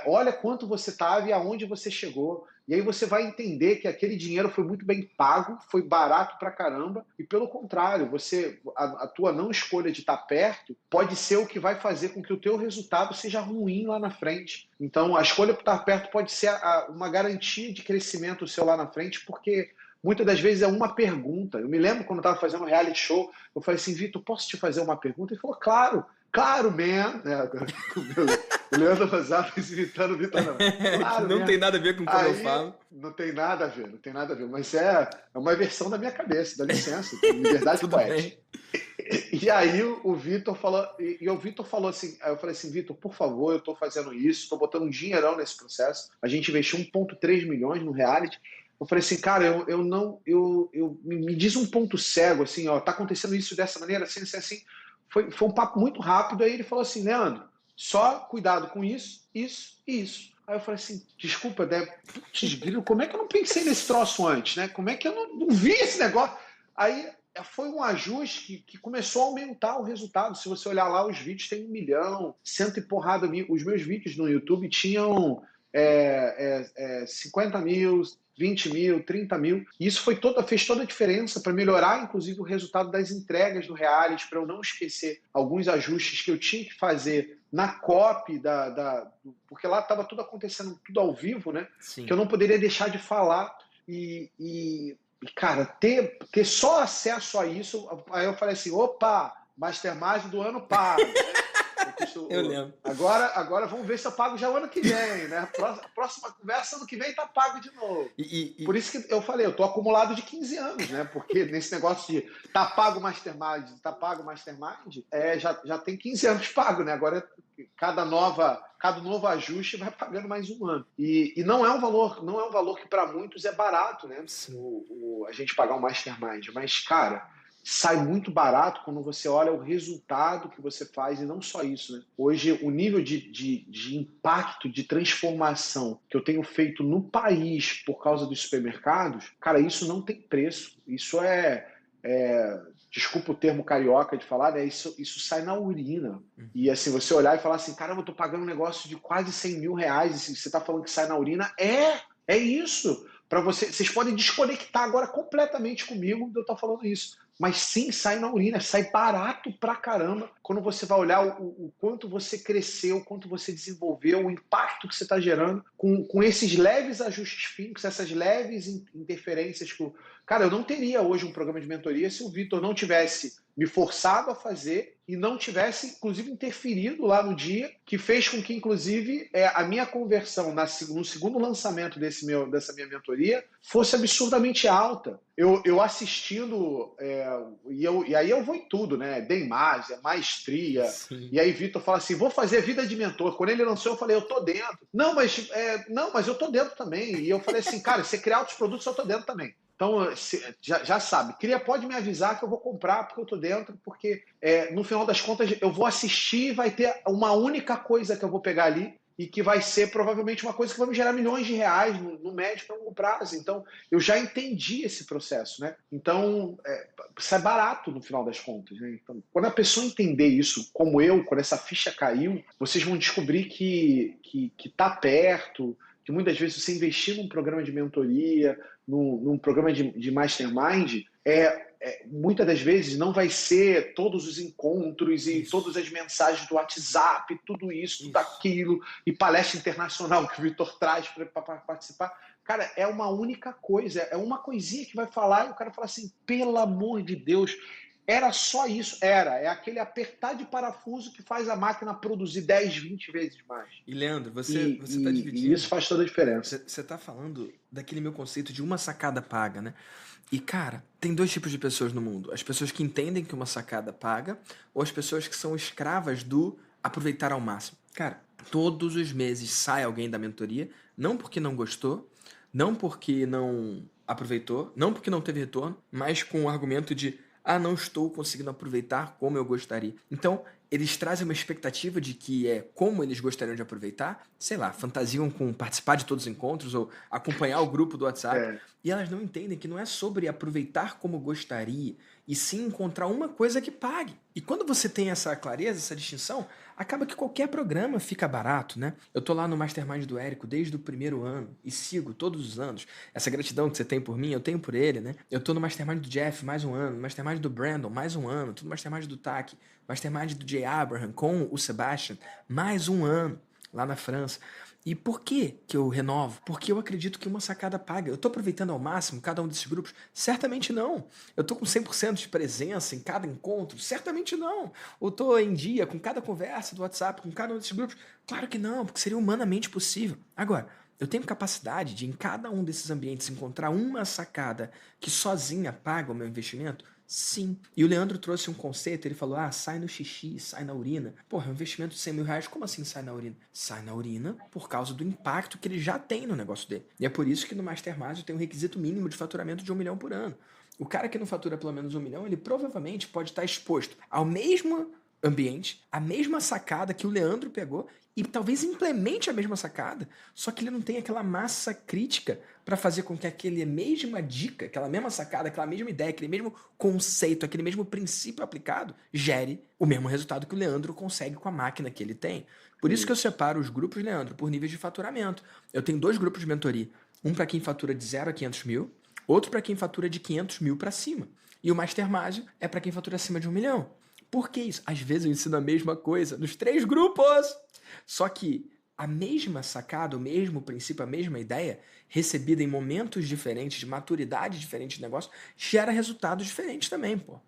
Olha quanto você estava e aonde você chegou. E aí você vai entender que aquele dinheiro foi muito bem pago, foi barato pra caramba, e pelo contrário, a tua não escolha de estar perto pode ser o que vai fazer com que o teu resultado seja ruim lá na frente. Então, a escolha por estar perto pode ser uma garantia de crescimento seu lá na frente, porque muitas das vezes é uma pergunta. Eu me lembro quando eu estava fazendo um reality show, eu falei assim, Vitor, posso te fazer uma pergunta? Ele falou, claro, man. O Leandro Rosado imitando o Vitor, não. Claro, não tem nada a ver com como eu falo. Não tem nada a ver, mas é uma versão da minha cabeça, dá licença, liberdade poética. E aí o Vitor falou, assim, aí eu falei assim, Vitor, por favor, eu estou fazendo isso, estou botando um dinheirão nesse processo, a gente investiu 1,3 milhões no reality. Eu falei assim, cara, me diz um ponto cego, assim, tá acontecendo isso dessa maneira, assim. Foi um papo muito rápido, aí ele falou assim, Leandro, só cuidado com isso e isso. Aí eu falei assim, desculpa, putz, grilo, como é que eu não pensei nesse troço antes, né? Como é que eu não vi esse negócio? Aí foi um ajuste que começou a aumentar o resultado. Se você olhar lá, os vídeos têm 1 milhão, cento e porrada mil. Os meus vídeos no YouTube tinham 50 mil, 20 mil, 30 mil. E isso fez toda a diferença para melhorar, inclusive, o resultado das entregas do reality, para eu não esquecer alguns ajustes que eu tinha que fazer na copy, porque lá estava tudo acontecendo, tudo ao vivo, né? Sim. Que eu não poderia deixar de falar. E cara, ter só acesso a isso, aí eu falei assim, opa, Mastermind do ano pago, né? Eu lembro. Agora vamos ver se eu pago já o ano que vem, né? Próxima conversa, ano que vem tá pago de novo. Por isso que eu falei, eu tô acumulado de 15 anos, né? Porque nesse negócio de tá pago Mastermind, já tem 15 anos pago, né? Agora cada novo ajuste vai pagando mais um ano. E não é um valor que para muitos é barato, né? A gente pagar um Mastermind. Mas, cara, sai muito barato quando você olha o resultado que você faz, e não só isso, né? Hoje, o nível de impacto, de transformação que eu tenho feito no país por causa dos supermercados, cara, isso não tem preço. Isso desculpa o termo carioca de falar, né? Isso sai na urina. E assim, você olhar e falar assim, caramba, eu tô pagando um negócio de quase 100 mil reais, e você tá falando que sai na urina? É isso. Para vocês podem desconectar agora completamente comigo de eu estar falando isso. Mas sim, sai na urina, sai barato pra caramba quando você vai olhar o quanto você cresceu, o quanto você desenvolveu, o impacto que você está gerando com esses leves ajustes finos, essas leves interferências. Cara, eu não teria hoje um programa de mentoria se o Vitor não tivesse me forçado a fazer e não tivesse, inclusive, interferido lá no dia, que fez com que, inclusive, a minha conversão no segundo lançamento dessa minha mentoria fosse absurdamente alta. Eu assistindo, e aí eu vou em tudo, né? Demasia, maestria. Sim. E aí Vitor fala assim, vou fazer vida de mentor. Quando ele lançou, eu falei, eu tô dentro. Não, mas eu tô dentro também. E eu falei assim, cara, você criar outros produtos, eu tô dentro também. Então, já sabe, pode me avisar que eu vou comprar porque eu tô dentro, porque no final das contas eu vou assistir e vai ter uma única coisa que eu vou pegar ali e que vai ser provavelmente uma coisa que vai me gerar milhões de reais no médio para longo prazo. Então, eu já entendi esse processo, né? Então, sai barato no final das contas, né? Então, quando a pessoa entender isso, como eu, quando essa ficha caiu, vocês vão descobrir que tá perto, que muitas vezes você investir num programa de mentoria, num programa de mastermind, muitas das vezes não vai ser todos os encontros e todas as mensagens do WhatsApp, tudo isso, tudo aquilo, e palestra internacional que o Vitor traz para participar. Cara, é uma única coisa, é uma coisinha que vai falar e o cara fala assim, pelo amor de Deus, era só isso, é aquele apertar de parafuso que faz a máquina produzir 10, 20 vezes mais. E Leandro, você está dividindo. E isso faz toda a diferença. Você está falando daquele meu conceito de uma sacada paga, né? E, cara, tem dois tipos de pessoas no mundo. As pessoas que entendem que uma sacada paga ou as pessoas que são escravas do aproveitar ao máximo. Cara, todos os meses sai alguém da mentoria, não porque não gostou, não porque não aproveitou, não porque não teve retorno, mas com o argumento de não estou conseguindo aproveitar como eu gostaria. Então, eles trazem uma expectativa de que como eles gostariam de aproveitar, sei lá, fantasiam com participar de todos os encontros ou acompanhar o grupo do WhatsApp, e elas não entendem que não é sobre aproveitar como gostaria, e sim encontrar uma coisa que pague. E quando você tem essa clareza, essa distinção, acaba que qualquer programa fica barato, né? Eu tô lá no Mastermind do Érico desde o primeiro ano e sigo todos os anos. Essa gratidão que você tem por mim, eu tenho por ele, né? Eu tô no Mastermind do Jeff mais um ano, no Mastermind do Brandon mais um ano, tô no Mastermind do Taki, Mastermind do Jay Abraham com o Sebastian mais um ano lá na França. E por que eu renovo? Porque eu acredito que uma sacada paga. Eu estou aproveitando ao máximo cada um desses grupos? Certamente não. Eu estou com 100% de presença em cada encontro? Certamente não. Ou estou em dia com cada conversa do WhatsApp, com cada um desses grupos? Claro que não, porque seria humanamente possível. Agora, eu tenho capacidade de, em cada um desses ambientes, encontrar uma sacada que sozinha paga o meu investimento? Sim. E o Leandro trouxe um conceito, ele falou, sai no xixi, sai na urina. Porra, é um investimento de 100 mil reais, como assim sai na urina? Sai na urina por causa do impacto que ele já tem no negócio dele. E é por isso que no Mastermind tem um requisito mínimo de faturamento de 1 milhão por ano. O cara que não fatura pelo menos 1 milhão, ele provavelmente pode estar exposto ao mesmo ambiente, a mesma sacada que o Leandro pegou e talvez implemente a mesma sacada, só que ele não tem aquela massa crítica para fazer com que aquela mesma dica, aquela mesma sacada, aquela mesma ideia, aquele mesmo conceito, aquele mesmo princípio aplicado gere o mesmo resultado que o Leandro consegue com a máquina que ele tem. Por isso que eu separo os grupos, Leandro, por níveis de faturamento. Eu tenho 2 grupos de mentoria, um para quem fatura de 0 a 500 mil, outro para quem fatura de 500 mil para cima. E o Mastermind é para quem fatura acima de 1 milhão. Por que isso? Às vezes eu ensino a mesma coisa nos 3 grupos. Só que a mesma sacada, o mesmo princípio, a mesma ideia, recebida em momentos diferentes, de maturidade diferente de negócio, gera resultados diferentes também, pô.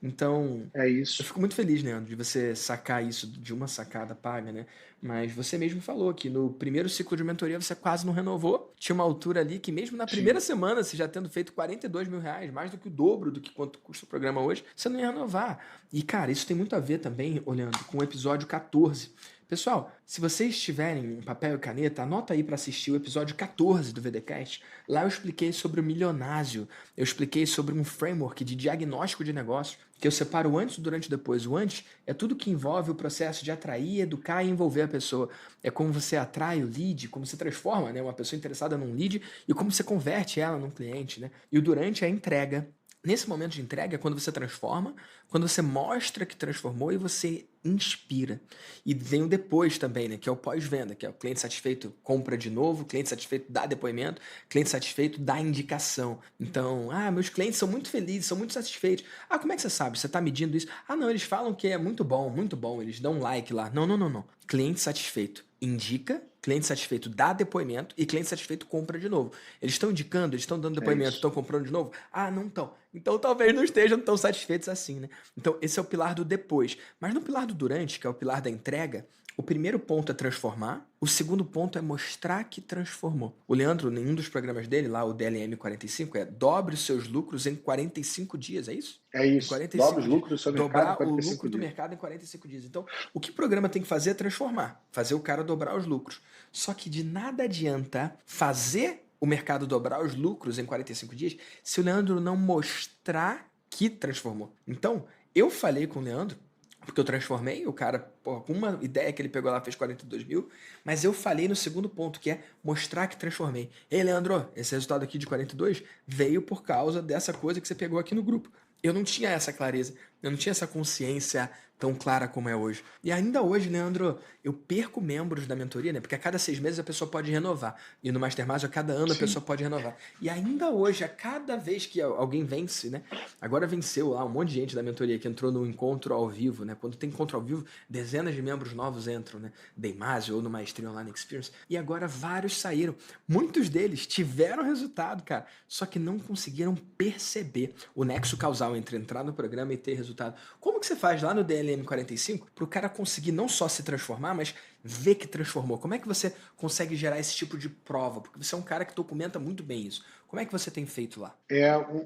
Então, É eu isso. fico muito feliz, Leandro, de você sacar isso de uma sacada paga, né? Mas você mesmo falou que no primeiro ciclo de mentoria você quase não renovou. Tinha uma altura ali que mesmo na primeira Sim. semana, você já tendo feito R$ 42.000, mais do que o dobro do que quanto custa o programa hoje, você não ia renovar. E, cara, isso tem muito a ver também, olhando, com o episódio 14. Pessoal, se vocês tiverem um papel e caneta, anota aí para assistir o episódio 14 do VDcast. Lá eu expliquei sobre o milionásio, eu expliquei sobre um framework de diagnóstico de negócio, que eu separo o antes, o durante e depois. O antes é tudo que envolve o processo de atrair, educar e envolver a pessoa. É como você atrai o lead, como você transforma, né, uma pessoa interessada num lead e como você converte ela num cliente, né? E o durante é a entrega. Nesse momento de entrega é quando você transforma, quando você mostra que transformou e você inspira. E vem o depois também, né? Que é o pós-venda, que é o cliente satisfeito compra de novo, cliente satisfeito dá depoimento, cliente satisfeito dá indicação. Então, meus clientes são muito felizes, são muito satisfeitos. Como é que você sabe? Você está medindo isso? Não, eles falam que é muito bom, eles dão um like lá. Não, não, não, não. Cliente satisfeito indica, cliente satisfeito dá depoimento e cliente satisfeito compra de novo. Eles estão indicando, eles estão dando É depoimento, isso. estão comprando de novo? Não estão. Então talvez não estejam tão satisfeitos assim, né? Então esse é o pilar do depois. Mas no pilar do durante, que é o pilar da entrega, o primeiro ponto é transformar, o segundo ponto é mostrar que transformou. O Leandro, em um dos programas dele, lá o DLM 45, dobre os seus lucros em 45 dias, é isso? É Em isso. Dobra 45 os dias. lucros do seu mercado em Dobrar o 45 lucro do dias. mercado em 45 dias. Então, o que o programa tem que fazer é transformar, fazer o cara dobrar os lucros. Só que de nada adianta fazer o mercado dobrar os lucros em 45 dias se o Leandro não mostrar que transformou. Então, eu falei com o Leandro, porque eu transformei, o cara, com uma ideia que ele pegou lá, fez 42 mil, mas eu falei no segundo ponto, que é mostrar que transformei. Ei, Leandro, esse resultado aqui de 42 veio por causa dessa coisa que você pegou aqui no grupo. Eu não tinha essa clareza, eu não tinha essa consciência tão clara como é hoje. E ainda hoje, Leandro, eu perco membros da mentoria, né? Porque a cada 6 meses a pessoa pode renovar. E no Mastermind, a cada ano a Sim. pessoa pode renovar. E ainda hoje, a cada vez que alguém vence, né? Agora venceu lá um monte de gente da mentoria que entrou no encontro ao vivo, né? Quando tem encontro ao vivo, dezenas de membros novos entram, né? Deimásio ou no Maestria Online Experience. E agora vários saíram. Muitos deles tiveram resultado, cara, só que não conseguiram perceber o nexo causal entre entrar no programa e ter resultado. Como que você faz lá no DLM 45 para o cara conseguir não só se transformar, mas ver que transformou? Como é que você consegue gerar esse tipo de prova? Porque você é um cara que documenta muito bem isso. Como é que você tem feito lá?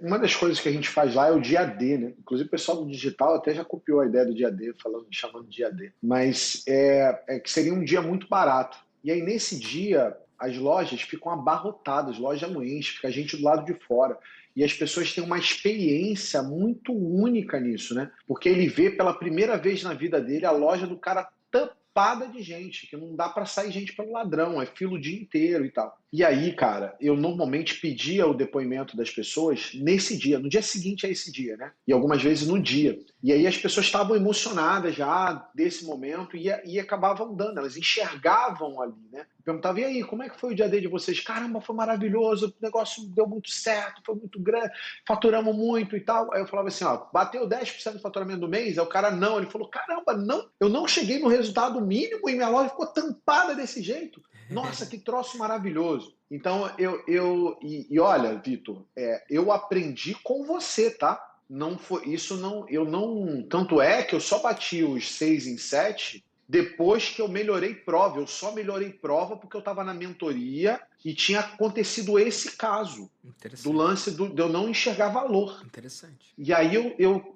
Uma das coisas que a gente faz lá é o dia D, né? Inclusive o pessoal do digital até já copiou a ideia do dia D, chamando de dia D. Mas é que seria um dia muito barato. E aí nesse dia as lojas ficam abarrotadas, loja não enche, fica a gente do lado de fora. E as pessoas têm uma experiência muito única nisso, né? Porque ele vê pela primeira vez na vida dele a loja do cara tampada de gente, que não dá para sair gente pelo ladrão, é fila o dia inteiro e tal. E aí, cara, eu normalmente pedia o depoimento das pessoas nesse dia, no dia seguinte a esse dia, né? E algumas vezes no dia. E aí as pessoas estavam emocionadas já desse momento e acabavam dando, elas enxergavam ali, né? Perguntava, e aí, como é que foi o dia D de vocês? Caramba, foi maravilhoso, o negócio deu muito certo, foi muito grande, faturamos muito e tal. Aí eu falava assim, bateu 10% do faturamento do mês? Aí o cara não, ele falou, caramba, não, eu não cheguei no resultado mínimo e minha loja ficou tampada desse jeito. Nossa, que troço maravilhoso. Então, olha, Vitor, eu aprendi com você, tá? Não foi isso, não. Eu não. Tanto é que eu só bati os 6 em 7 depois que eu melhorei prova. Eu só melhorei prova porque eu estava na mentoria e tinha acontecido esse caso do lance de eu não enxergar valor. Interessante. E aí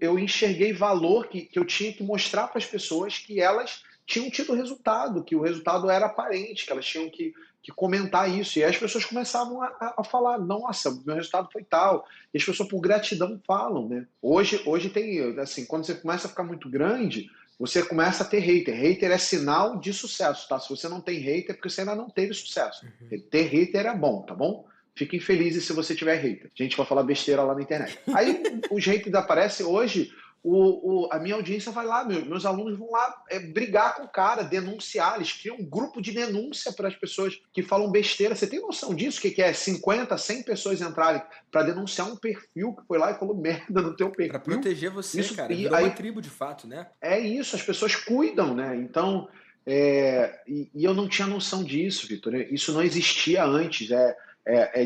eu enxerguei valor que eu tinha que mostrar para as pessoas que elas tinham tido resultado, que o resultado era aparente, que elas tinham que comentar isso. E aí as pessoas começavam a falar, nossa, meu resultado foi tal. E as pessoas, por gratidão, falam, né? Hoje tem, assim, quando você começa a ficar muito grande, você começa a ter hater. Hater é sinal de sucesso, tá? Se você não tem hater, é porque você ainda não teve sucesso. Ter hater é bom, tá bom? Fiquem felizes se você tiver hater. A gente vai falar besteira lá na internet. Aí os haters aparecem hoje, a minha audiência vai lá, meus alunos vão lá brigar com o cara, denunciar, eles criam um grupo de denúncia para as pessoas que falam besteira. Você tem noção disso? Que é 50, 100 pessoas entrarem para denunciar um perfil que foi lá e falou merda no teu Para perfil? proteger você, Isso, cara. e Virou uma aí tribo de fato, né? é isso, as pessoas cuidam, né? Então, e eu não tinha noção disso, Vitor. Isso não existia antes.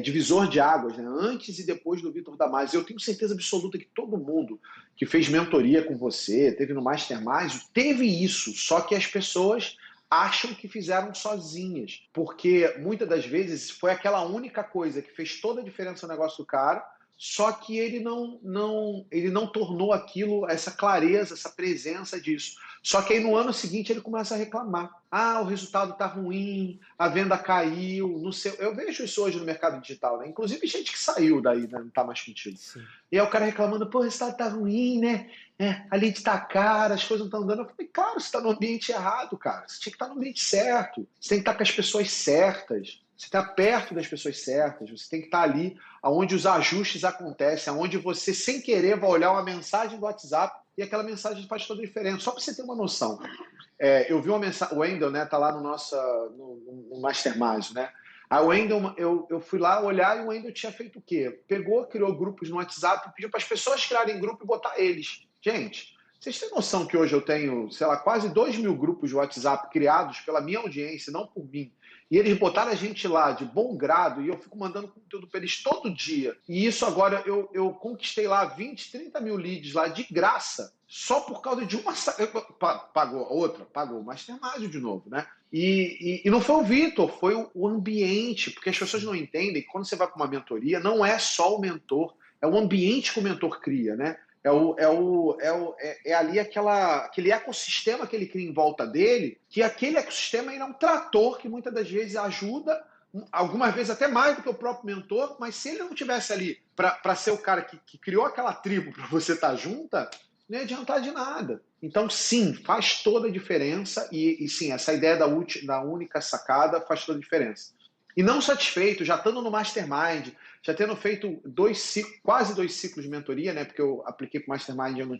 divisor de águas, né? Antes e depois do Vitor Damasio. Eu tenho certeza absoluta que todo mundo que fez mentoria com você, teve no Mastermind, teve isso, só que as pessoas acham que fizeram sozinhas, porque muitas das vezes foi aquela única coisa que fez toda a diferença no negócio do cara, só que ele não tornou aquilo, essa clareza, essa presença disso. Só que aí no ano seguinte ele começa a reclamar. Ah, o resultado está ruim, a venda caiu, não sei. Eu vejo isso hoje no mercado digital, né? Inclusive gente que saiu daí, né? Não está mais contigo. Sim. E aí o cara reclamando, pô, o resultado está ruim, né? A lead está cara, as coisas não estão andando. Eu falei, claro, você está no ambiente errado, cara. Você tinha que estar no ambiente certo. Você tem que estar com as pessoas certas. Você está perto das pessoas certas. Você tem que estar ali onde os ajustes acontecem, onde você, sem querer, vai olhar uma mensagem do WhatsApp e aquela mensagem faz toda a diferença. Só para você ter uma noção. Eu vi uma mensagem, o Wendel, né, tá lá no Mastermind, né? Aí o Wendel, eu fui lá olhar e o Wendel tinha feito o quê? Pegou, criou grupos no WhatsApp, pediu para as pessoas criarem grupo e botar eles. Gente, vocês têm noção que hoje eu tenho, sei lá, quase 2.000 grupos de WhatsApp criados pela minha audiência, não por mim. E eles botaram a gente lá de bom grado e eu fico mandando conteúdo para eles todo dia. E isso agora eu conquistei lá 20, 30 mil leads lá de graça, só por causa de uma. Pagou outra, pagou o Mastermind de novo, né? E não foi o Vitor, foi o ambiente, porque as pessoas não entendem que quando você vai para uma mentoria, não é só o mentor, é o ambiente que o mentor cria, né? É ali aquele ecossistema que ele cria em volta dele, que aquele ecossistema é um trator que muitas das vezes ajuda, algumas vezes até mais do que o próprio mentor, mas se ele não tivesse ali para ser o cara que criou aquela tribo para você estar junta, não ia adiantar de nada. Então, sim, faz toda a diferença e sim, essa ideia da única sacada faz toda a diferença. E não satisfeito, já estando no Mastermind, já tendo feito quase 2 ciclos de mentoria, né? Porque eu apliquei para o Mastermind, eu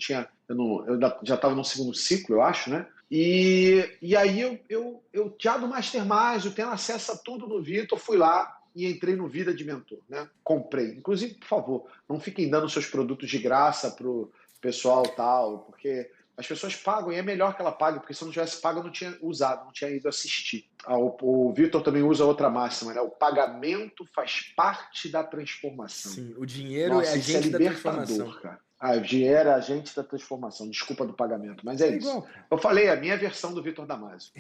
já estava no segundo ciclo, eu acho, né? E aí eu já do Mastermind, eu tendo acesso a tudo no Vitor, fui lá e entrei no Vida de Mentor, né? Comprei. Inclusive, por favor, não fiquem dando seus produtos de graça pro pessoal tal, porque as pessoas pagam e é melhor que ela pague, porque se eu não tivesse pago eu não tinha usado, não tinha ido assistir. O Vitor também usa outra máxima, né? O pagamento faz parte da transformação. Sim, o dinheiro é agente da transformação. Cara. O dinheiro é agente da transformação. Desculpa do pagamento, mas é isso. Igual. Eu falei, a minha versão do Vitor Damasio.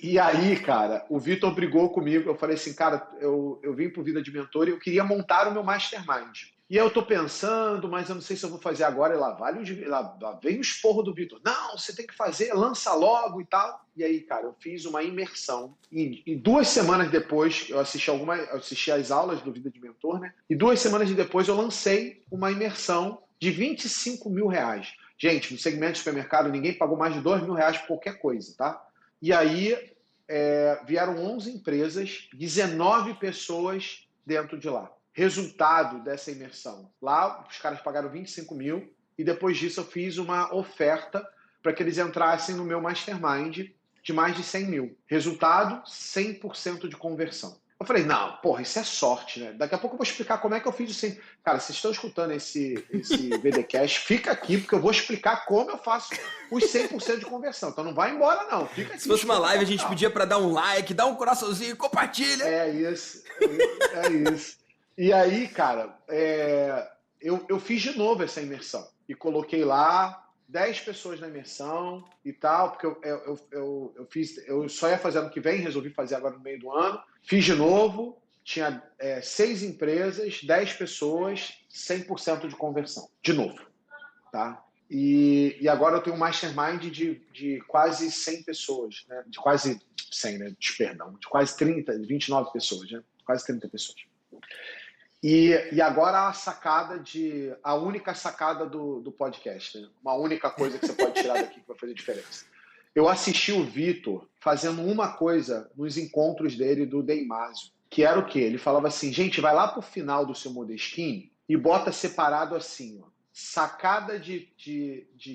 E aí, cara, o Vitor brigou comigo. Eu falei assim, cara, eu vim pro Vida de Mentor e eu queria montar o meu Mastermind. E aí eu tô pensando, mas eu não sei se eu vou fazer agora. E lá vem o esporro do Vitor. Não, você tem que fazer, lança logo e tal. E aí, cara, eu fiz uma imersão. E 2 semanas depois, eu assisti às aulas do Vida de Mentor, né? E 2 semanas depois eu lancei uma imersão de R$25 mil. Gente, no segmento de supermercado, ninguém pagou mais de R$2 mil por qualquer coisa, tá? E aí vieram 11 empresas, 19 pessoas dentro de lá. Resultado dessa imersão. Lá, os caras pagaram 25 mil e depois disso eu fiz uma oferta para que eles entrassem no meu Mastermind de mais de 100 mil. Resultado, 100% de conversão. Eu falei, não, porra, isso é sorte, né? Daqui a pouco eu vou explicar como é que eu fiz isso. Cara, vocês estão escutando esse VDcast, fica aqui, porque eu vou explicar como eu faço os 100% de conversão. Então não vai embora, não. Fica aqui. Se fosse uma live, a gente pedia para dar um like, dar um coraçãozinho, compartilha. É isso. E aí, cara, eu fiz de novo essa imersão. E coloquei lá 10 pessoas na imersão e tal, porque eu só ia fazer ano que vem, resolvi fazer agora no meio do ano. Fiz de novo, tinha 6 empresas, 10 pessoas, 100% de conversão. De novo, tá? E agora eu tenho um Mastermind de quase 100 pessoas, né? De quase 100, né? Perdão, de quase 29 pessoas, né? Quase 30 pessoas. E agora a única sacada do podcast, né? Uma única coisa que você pode tirar daqui que vai fazer diferença. Eu assisti o Vitor fazendo uma coisa nos encontros dele do Damasio, que era o quê? Ele falava assim, gente, vai lá pro final do seu Modeskin e bota separado assim, ó, sacada de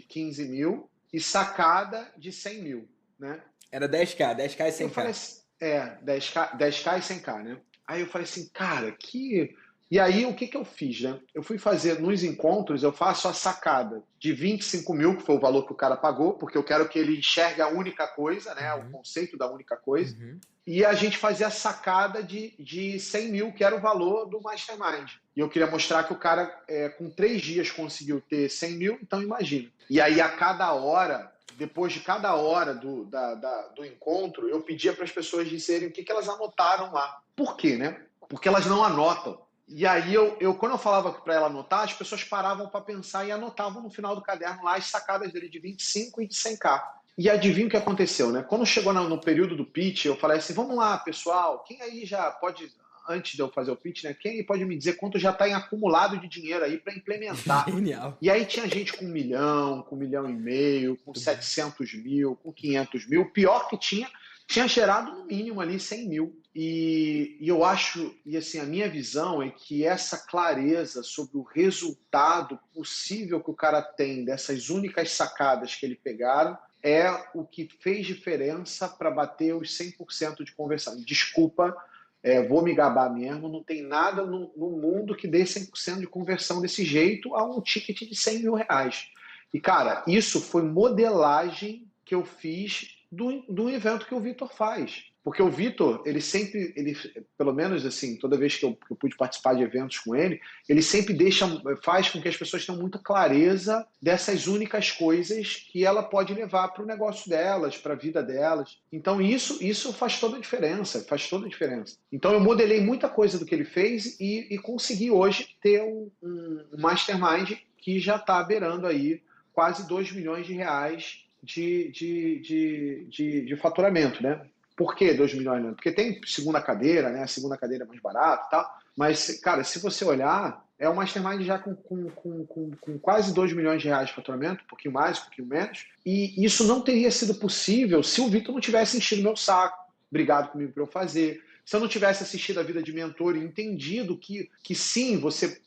15 mil e sacada de 100 mil, né? Era 10K e 100K. Eu falei assim, 10K e 100K, né? Aí eu falei assim, cara, que E aí, o que que eu fiz, né? Eu fui fazer, nos encontros, eu faço a sacada de 25 mil, que foi o valor que o cara pagou, porque eu quero que ele enxergue a única coisa, né? O Uhum, conceito da única coisa. uhum. E a gente fazia a sacada de 100 mil, que era o valor do Mastermind. E eu queria mostrar que o cara, com 3 dias, conseguiu ter 100 mil, então imagina. E aí, a cada hora, depois de cada hora do encontro, eu pedia para as pessoas dizerem o que elas anotaram lá. Por quê, né? Porque elas não anotam. E aí, quando eu falava para ela anotar, as pessoas paravam para pensar e anotavam no final do caderno lá as sacadas dele de 25 e de 100K. E adivinha o que aconteceu, né? Quando chegou no período do pitch, eu falei assim: vamos lá, pessoal, quem aí já pode, antes de eu fazer o pitch, né? Quem aí pode me dizer quanto já está em acumulado de dinheiro aí para implementar? Genial. E aí tinha gente com 1 milhão, com 1,5 milhão, com Muito bom. 700 mil, com 500 mil. Pior que tinha gerado no mínimo ali 100 mil. E eu acho, e assim, a minha visão é que essa clareza sobre o resultado possível que o cara tem dessas únicas sacadas que ele pegaram é o que fez diferença para bater os 100% de conversão. Desculpa, vou me gabar mesmo, não tem nada no mundo que dê 100% de conversão desse jeito a um ticket de 100 mil reais. E, cara, isso foi modelagem que eu fiz do evento que o Vitor faz. Porque o Vitor, ele sempre, pelo menos assim, toda vez que eu pude participar de eventos com ele sempre faz com que as pessoas tenham muita clareza dessas únicas coisas que ela pode levar para o negócio delas, para a vida delas. Então isso faz toda a diferença, faz toda a diferença. Então eu modelei muita coisa do que ele fez e consegui hoje ter um mastermind que já está beirando aí quase 2 milhões de reais de faturamento, né? Por que 2 milhões? Né? Porque tem segunda cadeira, né? A segunda cadeira é mais barata e tal. Mas, cara, se você olhar, é um mastermind já com quase 2 milhões de reais de faturamento, um pouquinho mais, um pouquinho menos. E isso não teria sido possível se o Vitor não tivesse enchido meu saco, brigado comigo para eu fazer. Se eu não tivesse assistido a vida de mentor e entendido que sim, você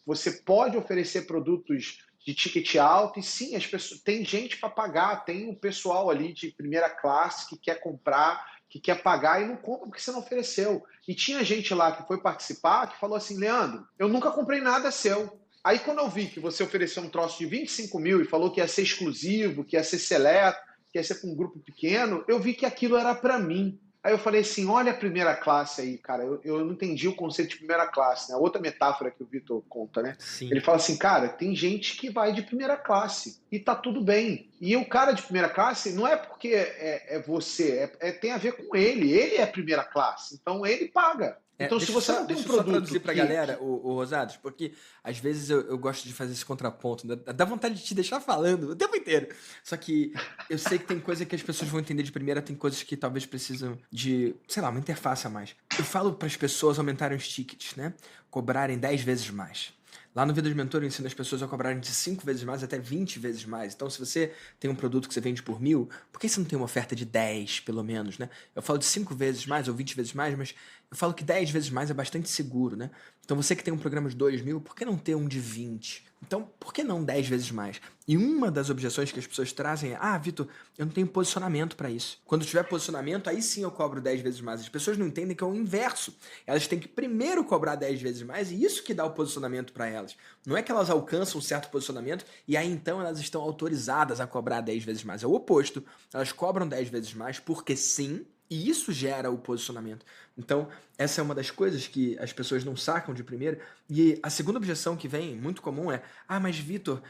pode oferecer produtos de ticket alto, e sim, as pessoas, tem gente para pagar, tem um pessoal ali de primeira classe que quer comprar, que quer pagar e não compra porque você não ofereceu. E tinha gente lá que foi participar que falou assim: Leandro, eu nunca comprei nada seu. Aí quando eu vi que você ofereceu um troço de 25 mil e falou que ia ser exclusivo, que ia ser seleto, que ia ser para um grupo pequeno, eu vi que aquilo era para mim. Aí eu falei assim: olha a primeira classe aí, cara. Eu não entendi o conceito de primeira classe, né? Outra metáfora que o Vitor conta, né? Sim. Ele fala assim: cara, tem gente que vai de primeira classe e tá tudo bem. E o cara de primeira classe não é porque é você, tem a ver com ele. Ele é primeira classe, então ele paga. Então, se você não tem um Deixa eu só produto traduzir pra galera, o Rosados, porque às vezes eu gosto de fazer esse contraponto, né? Dá vontade de te deixar falando o tempo inteiro. Só que eu sei que tem coisa que as pessoas vão entender de primeira, tem coisas que talvez precisam de, sei lá, uma interface a mais. Eu falo para as pessoas aumentarem os tickets, né? Cobrarem 10 vezes mais. Lá no Vida de Mentor eu ensino as pessoas a cobrarem de 5 vezes mais até 20 vezes mais. Então, se você tem um produto que você vende por 1.000, por que você não tem uma oferta de 10, pelo menos, né? Eu falo de 5 vezes mais ou 20 vezes mais, mas eu falo que 10 vezes mais é bastante seguro, né? Então, você que tem um programa de 2.000, por que não ter um de 20? Então, por que não 10 vezes mais? E uma das objeções que as pessoas trazem é: Vitor, eu não tenho posicionamento para isso. Quando tiver posicionamento, aí sim eu cobro 10 vezes mais. As pessoas não entendem que é o inverso. Elas têm que primeiro cobrar 10 vezes mais e isso que dá o posicionamento para elas. Não é que elas alcançam um certo posicionamento e aí então elas estão autorizadas a cobrar 10 vezes mais. É o oposto. Elas cobram 10 vezes mais porque sim, e isso gera o posicionamento. Então, essa é uma das coisas que as pessoas não sacam de primeira. E a segunda objeção que vem, muito comum, é: mas Vitor,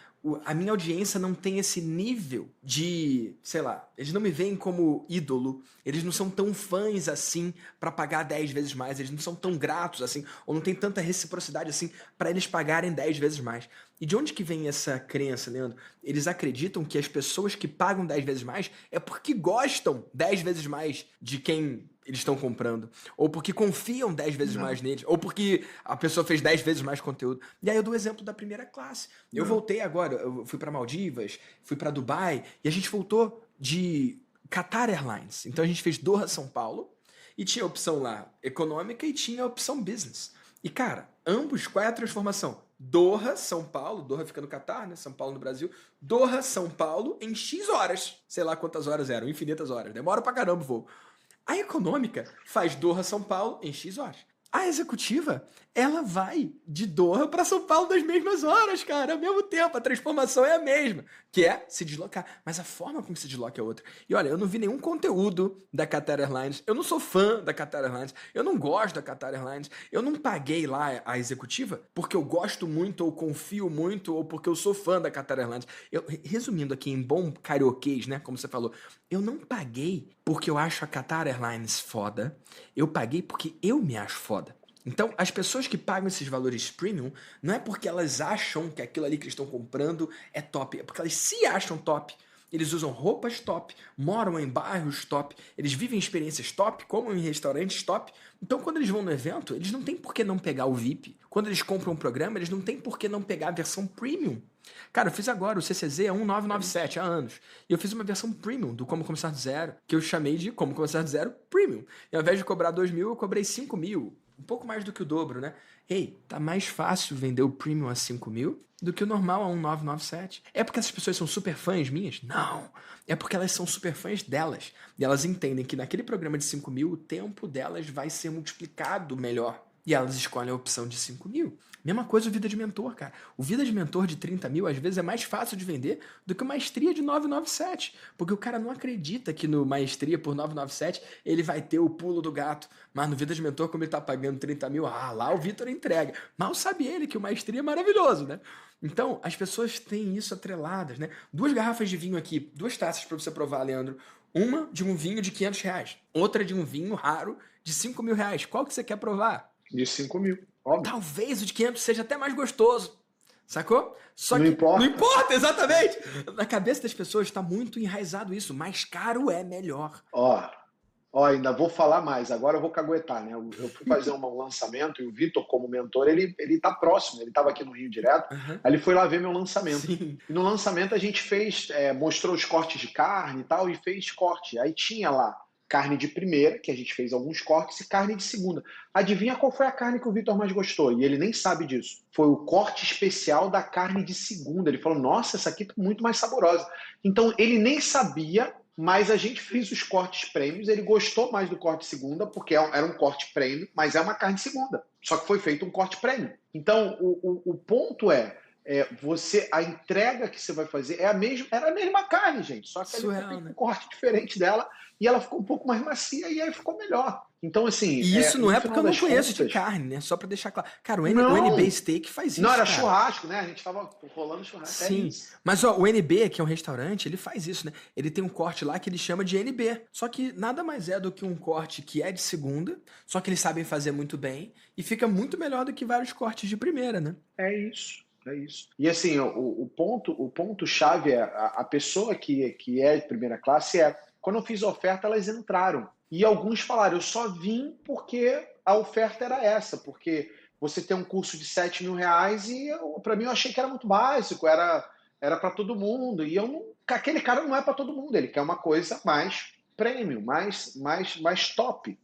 a minha audiência não tem esse nível de, sei lá, eles não me veem como ídolo, eles não são tão fãs assim para pagar 10 vezes mais, eles não são tão gratos assim, ou não tem tanta reciprocidade assim para eles pagarem 10 vezes mais. E de onde que vem essa crença, Leandro? Eles acreditam que as pessoas que pagam 10 vezes mais é porque gostam 10 vezes mais de quem eles estão comprando, ou porque confiam 10 vezes Não, mais neles, ou porque a pessoa fez 10 vezes mais conteúdo. E aí eu dou o exemplo da primeira classe. Eu não. voltei agora, eu fui para Maldivas, fui para Dubai, e a gente voltou de Qatar Airlines. Então a gente fez Doha, São Paulo, e tinha a opção lá econômica e tinha a opção business. E cara, ambos, qual é a transformação? Doha, São Paulo, Doha fica no Catar, né? São Paulo no Brasil. Doha, São Paulo em X horas. Sei lá quantas horas eram, infinitas horas. Demora pra caramba o voo. A econômica faz Doha, São Paulo em X horas. A executiva ela vai de Doha para São Paulo nas mesmas horas, cara, ao mesmo tempo. A transformação é a mesma, que é se deslocar. Mas a forma como se desloca é outra. E olha, eu não vi nenhum conteúdo da Qatar Airlines. Eu não sou fã da Qatar Airlines. Eu não gosto da Qatar Airlines. Eu não paguei lá a executiva porque eu gosto muito, ou confio muito, ou porque eu sou fã da Qatar Airlines. Resumindo aqui em bom carioquês, né, como você falou, eu não paguei porque eu acho a Qatar Airlines foda. Eu paguei porque eu me acho foda. Então, as pessoas que pagam esses valores premium, não é porque elas acham que aquilo ali que eles estão comprando é top, é porque elas se acham top. Eles usam roupas top, moram em bairros top, eles vivem experiências top, comem em restaurantes top. Então, quando eles vão no evento, eles não têm por que não pegar o VIP. Quando eles compram um programa, eles não têm por que não pegar a versão premium. Cara, eu fiz agora o CCZ 1997 há anos. E eu fiz uma versão premium do Como Começar do Zero, que eu chamei de Como Começar do Zero Premium. E ao invés de cobrar 2.000, eu cobrei 5.000. Um pouco mais do que o dobro, né? Ei, tá mais fácil vender o Premium a 5.000 do que o normal a 1.997. É porque essas pessoas são super fãs minhas? Não. É porque elas são super fãs delas. E elas entendem que naquele programa de 5.000, o tempo delas vai ser multiplicado melhor. E elas escolhem a opção de 5.000. Mesma coisa o Vida de Mentor, cara. O Vida de Mentor de 30.000, às vezes, é mais fácil de vender do que o Maestria de 997. Porque o cara não acredita que no Maestria por 997 ele vai ter o pulo do gato. Mas no Vida de Mentor, como ele tá pagando 30.000, lá o Vitor entrega. Mal sabe ele que o Maestria é maravilhoso, né? Então, as pessoas têm isso atreladas, né? 2 garrafas de vinho aqui, 2 taças para você provar, Leandro. Uma de um vinho de R$ 500, outra de um vinho raro de R$ 5.000. Qual que você quer provar? De 5.000, óbvio. Talvez o de 500 seja até mais gostoso, sacou? Só Não que importa. não importa, exatamente. Na cabeça das pessoas está muito enraizado isso. Mais caro é melhor. Ainda vou falar mais. Agora eu vou caguetar, né? Eu fui fazer um lançamento e o Vitor, como mentor, ele tá próximo. Ele estava aqui no Rio direto. Uhum. Aí ele foi lá ver meu lançamento. Sim. E no lançamento a gente fez, mostrou os cortes de carne e tal, e fez corte. Aí tinha lá carne de primeira, que a gente fez alguns cortes, e carne de segunda. Adivinha qual foi a carne que o Vitor mais gostou? E ele nem sabe disso. Foi o corte especial da carne de segunda. Ele falou, nossa, essa aqui tá muito mais saborosa. Então, ele nem sabia, mas a gente fez os cortes prêmios. Ele gostou mais do corte segunda, porque era um corte prêmio, mas é uma carne de segunda. Só que foi feito um corte prêmio. Então, o ponto a entrega que você vai fazer era a mesma carne, gente. Só que ele foi feito um corte diferente dela e ela ficou um pouco mais macia e aí ficou melhor. Então, assim. E isso não é porque eu não conheço de carne, né? Só pra deixar claro. Cara, o NB Steak faz isso. Não, era cara. churrasco, né? A gente tava rolando churrasco. Sim. Mas ó, o NB, que é um restaurante, ele faz isso, né? Ele tem um corte lá que ele chama de NB. Só que nada mais é do que um corte que é de segunda, só que eles sabem fazer muito bem e fica muito melhor do que vários cortes de primeira, né? É isso. E assim, o ponto-chave é a pessoa que é de primeira classe quando eu fiz a oferta, elas entraram. E alguns falaram, eu só vim porque a oferta era essa, porque você tem um curso de R$ 7.000 e para mim eu achei que era muito básico, era para todo mundo. E aquele cara não é para todo mundo, ele quer uma coisa mais premium, mais top.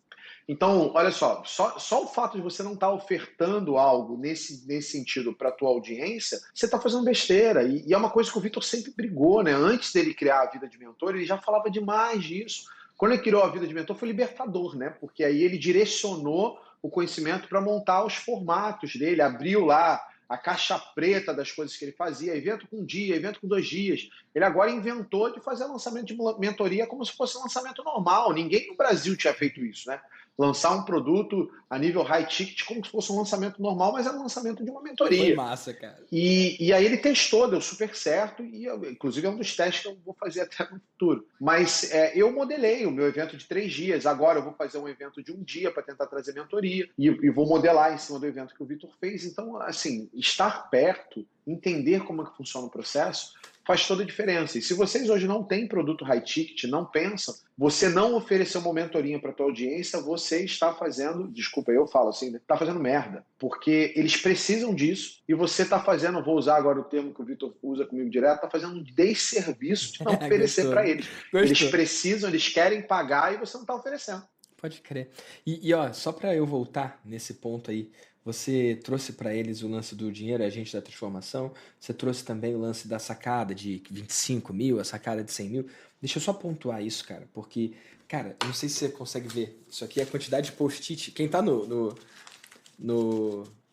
Então, olha só o fato de você não estar ofertando algo nesse sentido para a tua audiência, você está fazendo besteira. E é uma coisa que o Vitor sempre brigou, né? Antes dele criar a Vida de Mentor, ele já falava demais disso. Quando ele criou a Vida de Mentor, foi libertador, né? Porque aí ele direcionou o conhecimento para montar os formatos dele, abriu lá a caixa preta das coisas que ele fazia, evento com um dia, evento com 2 dias. Ele agora inventou de fazer lançamento de mentoria como se fosse lançamento normal. Ninguém no Brasil tinha feito isso, né? Lançar um produto a nível high ticket como se fosse um lançamento normal, mas era um lançamento de uma mentoria. Foi massa, cara. E aí ele testou, deu super certo, e inclusive é um dos testes que eu vou fazer até no futuro. Mas eu modelei o meu evento de 3 dias, agora eu vou fazer um evento de 1 dia para tentar trazer mentoria, e vou modelar em cima do evento que o Vitor fez. Então, assim, estar perto, entender como é que funciona o processo, faz toda a diferença. E se vocês hoje não têm produto high ticket, não pensam, você não ofereceu uma mentoria para a tua audiência, você está fazendo, desculpa, eu falo assim, né? Está fazendo merda. Porque eles precisam disso e você está fazendo, vou usar agora o termo que o Vitor usa comigo direto, está fazendo um desserviço de não oferecer para eles. Eles precisam, eles querem pagar e você não está oferecendo. Pode crer. E ó, só para eu voltar nesse ponto aí, você trouxe para eles o lance do dinheiro, agente da transformação, você trouxe também o lance da sacada de 25.000, a sacada de 100.000. Deixa eu só pontuar isso, cara, porque, cara, eu não sei se você consegue ver, isso aqui é a quantidade de post-it. Quem tá no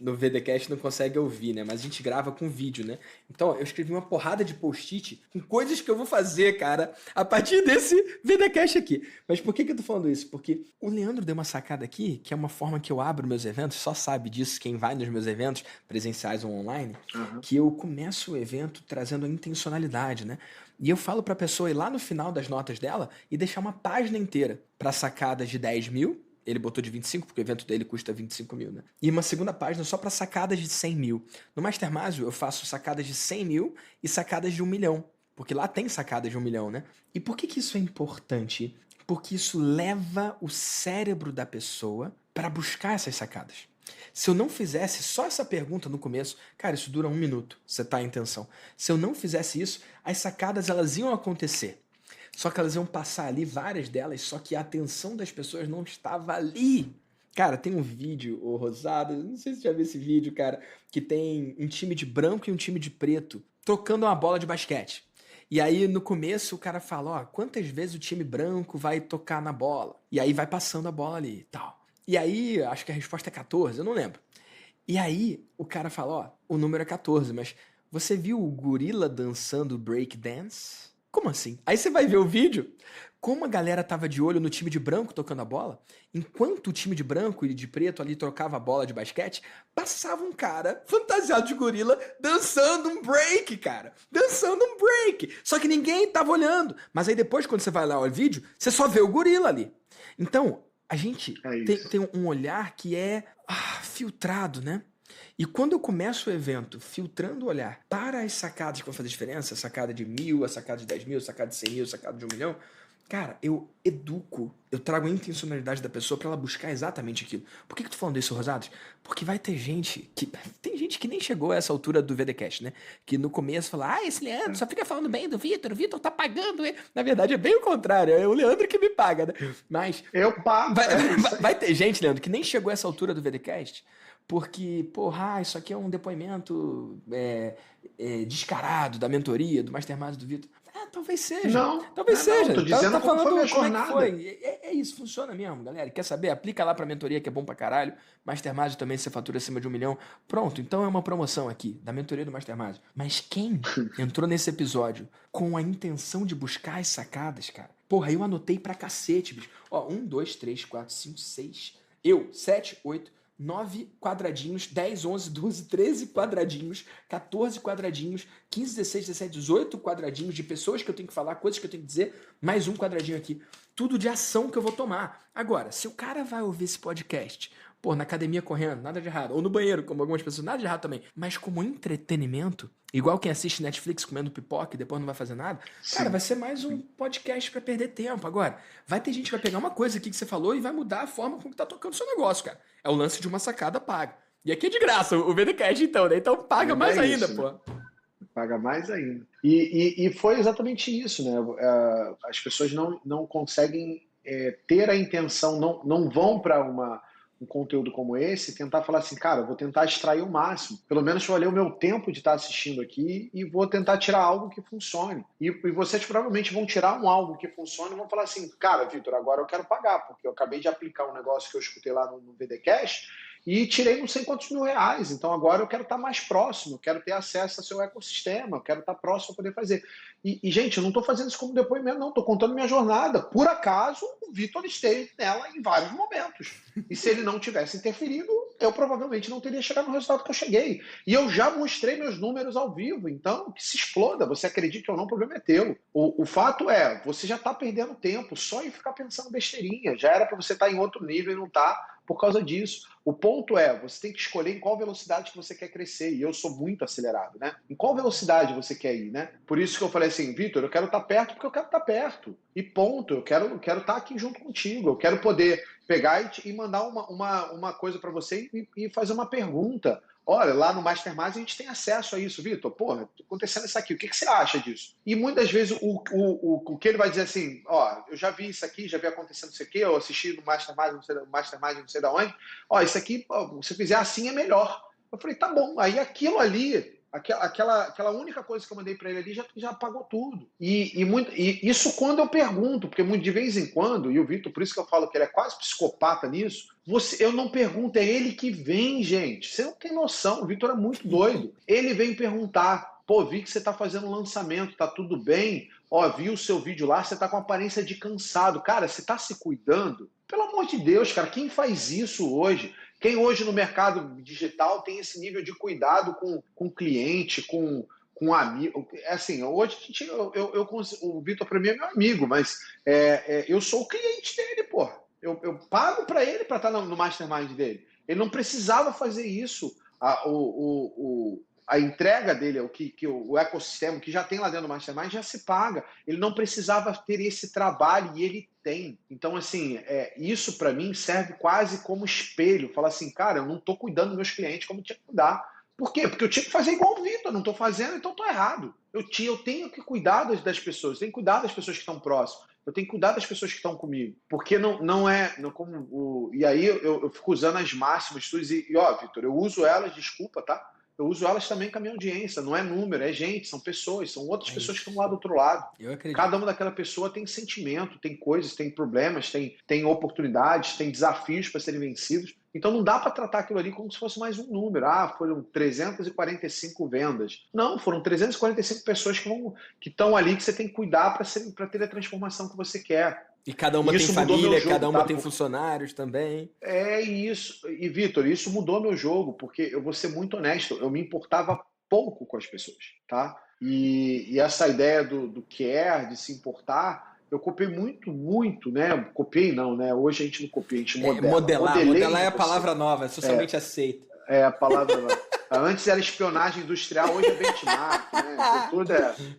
no VDcast não consegue ouvir, né? Mas a gente grava com vídeo, né? Então, eu escrevi uma porrada de post-it com coisas que eu vou fazer, cara, a partir desse VDcast aqui. Mas por que eu tô falando isso? Porque o Leandro deu uma sacada aqui, que é uma forma que eu abro meus eventos, só sabe disso quem vai nos meus eventos, presenciais ou online, que eu começo o evento trazendo a intencionalidade, né? E eu falo pra pessoa ir lá no final das notas dela e deixar uma página inteira para sacadas de 10 mil. Ele botou de 25, porque o evento dele custa 25 mil, né? E uma segunda página só para sacadas de 100 mil. No Mastermásio, eu faço sacadas de 100 mil e sacadas de 1 milhão. Porque lá tem sacadas de 1 milhão, né? E por que isso é importante? Porque isso leva o cérebro da pessoa para buscar essas sacadas. Se eu não fizesse só essa pergunta no começo, cara, isso dura 1 minuto, você tá em intenção. Se eu não fizesse isso, as sacadas elas iam acontecer. Só que elas iam passar ali, várias delas, só que a atenção das pessoas não estava ali. Cara, tem um vídeo, ô Rosado, não sei se você já viu esse vídeo, cara, que tem um time de branco e um time de preto trocando uma bola de basquete. E aí, no começo, o cara fala, ó, quantas vezes o time branco vai tocar na bola? E aí vai passando a bola ali e tal. E aí, acho que a resposta é 14, eu não lembro. E aí, o cara fala, ó, o número é 14, mas você viu o gorila dançando break dance? Como assim? Aí você vai ver o vídeo, como a galera tava de olho no time de branco tocando a bola, enquanto o time de branco e de preto ali trocava a bola de basquete, passava um cara fantasiado de gorila dançando um break, cara. Dançando um break. Só que ninguém tava olhando. Mas aí depois, quando você vai lá olhar o vídeo, você só vê o gorila ali. Então, a gente tem um olhar que é filtrado, né? E quando eu começo o evento filtrando o olhar para as sacadas que vão fazer diferença, a sacada de 1.000, a sacada de 10 mil, a sacada de 100 mil, a sacada de 1 milhão, cara, eu educo, eu trago a intencionalidade da pessoa para ela buscar exatamente aquilo. Por que eu tô falando isso, Rosados? Porque vai ter gente que... Tem gente que nem chegou a essa altura do VDcast, né? Que no começo fala, esse Leandro só fica falando bem do Vitor, o Vitor tá pagando ele. Na verdade é bem o contrário, é o Leandro que me paga, né? Mas... Eu pago. Vai ter gente, Leandro, que nem chegou a essa altura do VDcast, porque, porra, isso aqui é um depoimento descarado da mentoria, do Mastermind do Vitor. Talvez seja. Talvez seja. Não, tô dizendo tá falando como foi minha como jornada. é que foi. É isso, funciona mesmo, galera. Quer saber? Aplica lá pra mentoria, que é bom pra caralho. Mastermind também, você fatura acima de 1 milhão. Pronto, então é uma promoção aqui, da mentoria do Mastermind. Mas quem entrou nesse episódio com a intenção de buscar as sacadas, cara? Porra, eu anotei pra cacete, bicho. Ó, 1, 2, 3, 4, 5, 6. 7, 8... 9 quadradinhos, 10, 11, 12, 13 quadradinhos, 14 quadradinhos, 15, 16, 17, 18 quadradinhos de pessoas que eu tenho que falar, coisas que eu tenho que dizer, mais um quadradinho aqui. Tudo de ação que eu vou tomar. Agora, se o cara vai ouvir esse podcast, na academia correndo, nada de errado, ou no banheiro, como algumas pessoas, nada de errado também, mas como entretenimento, igual quem assiste Netflix comendo pipoca e depois não vai fazer nada, cara, vai ser mais um podcast pra perder tempo. Agora, vai ter gente que vai pegar uma coisa aqui que você falou e vai mudar a forma como que tá tocando o seu negócio, cara. É o lance de uma sacada paga. E aqui é de graça o VDcast, então, né? Então paga mais ainda, isso, pô. Né? Paga mais ainda. E foi exatamente isso, né? As pessoas não conseguem ter a intenção, não vão para um conteúdo como esse tentar falar assim, cara, eu vou tentar extrair o máximo. Pelo menos valer o meu tempo de estar assistindo aqui e vou tentar tirar algo que funcione. E vocês provavelmente vão tirar algo que funcione e vão falar assim, cara, Vitor, agora eu quero pagar, porque eu acabei de aplicar um negócio que eu escutei lá no VDcast e tirei não sei quantos mil reais. Então agora eu quero estar mais próximo, eu quero ter acesso ao seu ecossistema, eu quero estar próximo para poder fazer. E, gente, eu não estou fazendo isso como depoimento, não. Estou contando minha jornada. Por acaso, o Vitor esteve nela em vários momentos. E se ele não tivesse interferido, eu provavelmente não teria chegado no resultado que eu cheguei. E eu já mostrei meus números ao vivo. Então, que se exploda. Você acredita ou não, o problema é teu. O fato é, você já está perdendo tempo só em ficar pensando besteirinha. Já era para você estar em outro nível e não está por causa disso. O ponto é, você tem que escolher em qual velocidade que você quer crescer. E eu sou muito acelerado, né? Em qual velocidade você quer ir, né? Por isso que eu falei assim, Vitor, eu quero estar perto porque eu quero estar perto. E ponto. Eu quero estar aqui junto contigo. Eu quero poder pegar e mandar uma coisa para você e fazer uma pergunta. Olha, lá no Mastermind a gente tem acesso a isso, Vitor. Porra, tá acontecendo isso aqui. O que você acha disso? E muitas vezes o que ele vai dizer assim, ó, eu já vi isso aqui, já vi acontecendo isso aqui, eu assisti no Mastermind, não sei da onde. Ó, isso aqui, se fizer assim é melhor. Eu falei, tá bom. Aí aquilo ali Aquela única coisa que eu mandei para ele ali já apagou tudo. E isso quando eu pergunto, porque muito de vez em quando, e o Vitor, por isso que eu falo que ele é quase psicopata nisso, eu não pergunto, é ele que vem, gente. Você não tem noção, o Vitor é muito doido. Ele vem perguntar, pô, vi que você está fazendo um lançamento, tá tudo bem? Ó, vi o seu vídeo lá, você tá com aparência de cansado. Cara, você tá se cuidando? Pelo amor de Deus, cara, quem faz isso hoje? Quem hoje no mercado digital tem esse nível de cuidado com o cliente, com amigo? Assim, hoje o Vitor para mim é meu amigo, mas eu sou o cliente dele, porra. Eu pago para ele para estar no mastermind dele. Ele não precisava fazer isso. A entrega dele, o ecossistema que já tem lá dentro do Mastermind, já se paga. Ele não precisava ter esse trabalho e ele tem. Então, assim, isso para mim serve quase como espelho. Fala assim, cara, eu não estou cuidando dos meus clientes como tinha que cuidar. Por quê? Porque eu tinha que fazer igual o Vitor, não estou fazendo, então estou errado. Eu tenho que cuidar das pessoas, eu tenho que cuidar das pessoas que estão próximas. Eu tenho que cuidar das pessoas que estão comigo. Porque não é. Não, e aí eu fico usando as máximas, ó, Vitor, eu uso elas, desculpa, tá? Eu uso elas também com a minha audiência, não é número, é gente, são pessoas, são outras pessoas que estão lá do outro lado. Eu acredito. Cada uma daquela pessoa tem sentimento, tem coisas, tem problemas, tem oportunidades, tem desafios para serem vencidos. Então não dá para tratar aquilo ali como se fosse mais um número. Ah, foram 345 vendas. Não, foram 345 pessoas que estão ali que você tem que cuidar para ter a transformação que você quer. E cada uma tem família, cada uma tem funcionários também. É isso. E, Vitor, isso mudou meu jogo, porque eu vou ser muito honesto, eu me importava pouco com as pessoas, tá? E essa ideia do care, de se importar, eu copiei muito, né? Copiei não, né? Hoje a gente não copia, a gente modela. Modelar é a palavra nova, é socialmente aceita. É a palavra nova. Antes era espionagem industrial, hoje é benchmark, né? Então, tudo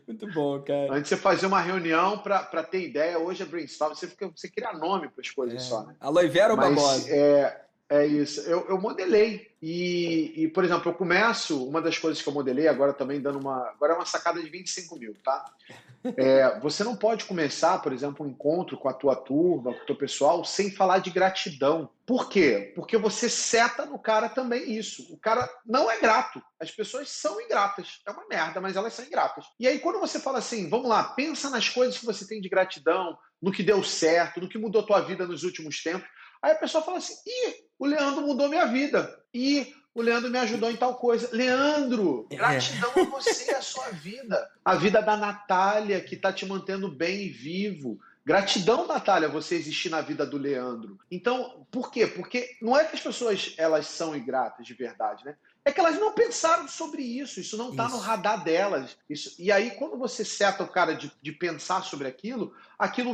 Muito bom, cara. Antes você fazia uma reunião para ter ideia, hoje é brainstorm. Você cria nome para as coisas só, né? Aloe Vera ou Babosa? É isso. Eu modelei. E, por exemplo, eu começo, uma das coisas que eu modelei, agora também agora é uma sacada de 25 mil, tá? Você não pode começar, por exemplo, um encontro com a tua turma, com o teu pessoal, sem falar de gratidão. Por quê? Porque você seta no cara também isso. O cara não é grato. As pessoas são ingratas. É uma merda, mas elas são ingratas. E aí, quando você fala assim, vamos lá, pensa nas coisas que você tem de gratidão, no que deu certo, no que mudou a tua vida nos últimos tempos. Aí a pessoa fala assim, o Leandro mudou minha vida. O Leandro me ajudou em tal coisa. Leandro, gratidão a você e a sua vida. A vida da Natália, que está te mantendo bem e vivo. Gratidão, Natália, você existir na vida do Leandro. Então, por quê? Porque não é que as pessoas elas são ingratas de verdade, né? É que elas não pensaram sobre isso não está no radar delas. E aí, quando você seta o cara de pensar sobre aquilo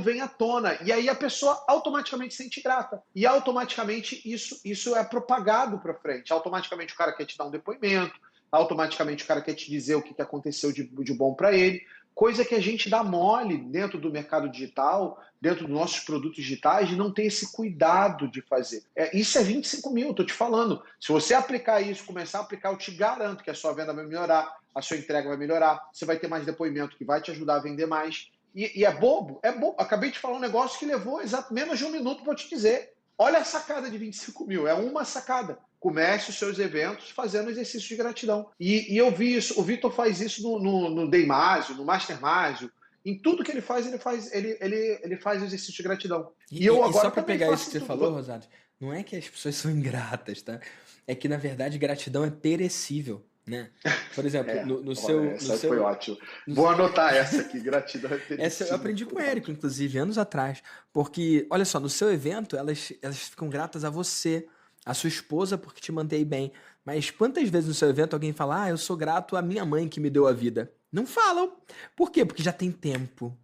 vem à tona. E aí a pessoa automaticamente se sente grata. E automaticamente isso é propagado para frente. Automaticamente o cara quer te dar um depoimento, automaticamente o cara quer te dizer o que aconteceu de bom para ele. Coisa que a gente dá mole dentro do mercado digital, dentro dos nossos produtos digitais, de não ter esse cuidado de fazer. Isso é 25 mil, estou te falando. Se você aplicar isso, começar a aplicar, eu te garanto que a sua venda vai melhorar, a sua entrega vai melhorar, você vai ter mais depoimento que vai te ajudar a vender mais. E é bobo? É bobo. Acabei de falar um negócio que levou menos de um minuto para eu te dizer. Olha a sacada de 25 mil, é uma sacada. Comece os seus eventos fazendo exercício de gratidão. E eu vi isso, o Vitor faz isso no Daymágio, no Mastermágio. Em tudo que ele faz exercício de gratidão. E eu agora só para pegar isso que você falou, Rosado, não é que as pessoas são ingratas, tá? É que, na verdade, gratidão é perecível, né? Por exemplo, essa foi ótimo. Vou anotar essa aqui, gratidão é perecível. Essa eu aprendi com o Érico, inclusive, anos atrás. Porque, olha só, no seu evento, elas ficam gratas a você, a sua esposa porque te mantém bem. Mas quantas vezes no seu evento alguém fala, eu sou grato à minha mãe que me deu a vida? Não falam. Por quê? Porque já tem tempo.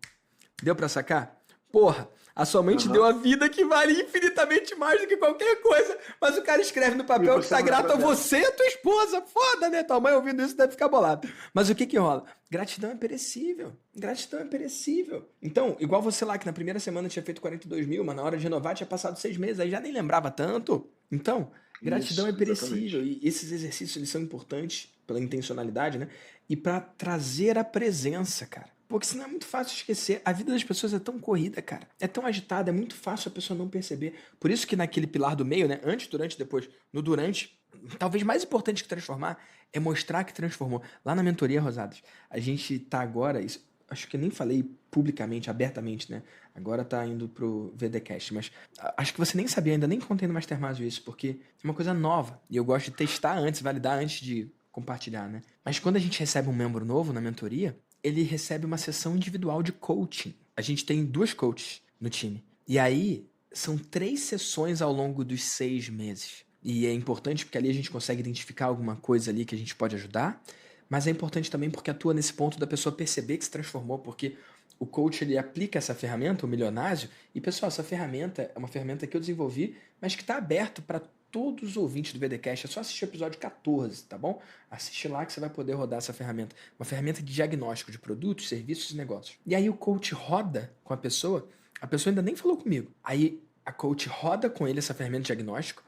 Deu pra sacar? Porra, a sua mãe te deu a vida que vale infinitamente mais do que qualquer coisa. Mas o cara escreve no papel que tá grato a você e a tua esposa. Foda, né? Tua mãe ouvindo isso deve ficar bolada. Mas o que rola? Gratidão é perecível. Gratidão é perecível. Então, igual você lá que na primeira semana tinha feito 42 mil, mas na hora de renovar tinha passado 6 meses. Aí já nem lembrava tanto. Então, gratidão é perecível. Exatamente. E esses exercícios eles são importantes pela intencionalidade, né? E pra trazer a presença, cara. Porque senão é muito fácil esquecer. A vida das pessoas é tão corrida, cara. É tão agitada, é muito fácil a pessoa não perceber. Por isso que naquele pilar do meio, né? Antes, durante, depois. No durante, talvez mais importante que transformar é mostrar que transformou. Lá na mentoria, Rosadas, a gente tá agora, isso, acho que eu nem falei publicamente, abertamente, né? Agora tá indo pro VDcast, mas acho que você nem sabia ainda, nem contei no Mastermind isso, porque é uma coisa nova e eu gosto de testar antes, validar antes de compartilhar, né? Mas quando a gente recebe um membro novo na mentoria, ele recebe uma sessão individual de coaching. A gente tem 2 coaches no time. E aí, são 3 sessões ao longo dos 6 meses. E é importante porque ali a gente consegue identificar alguma coisa ali que a gente pode ajudar, mas é importante também porque atua nesse ponto da pessoa perceber que se transformou, porque o coach ele aplica essa ferramenta, o milionário, e pessoal, essa ferramenta é uma ferramenta que eu desenvolvi, mas que está aberto para todos os ouvintes do VDcast. É só assistir o episódio 14, tá bom? Assiste lá que você vai poder rodar essa ferramenta. Uma ferramenta de diagnóstico de produtos, serviços e negócios. E aí o coach roda com a pessoa ainda nem falou comigo. Aí a coach roda com ele essa ferramenta de diagnóstico,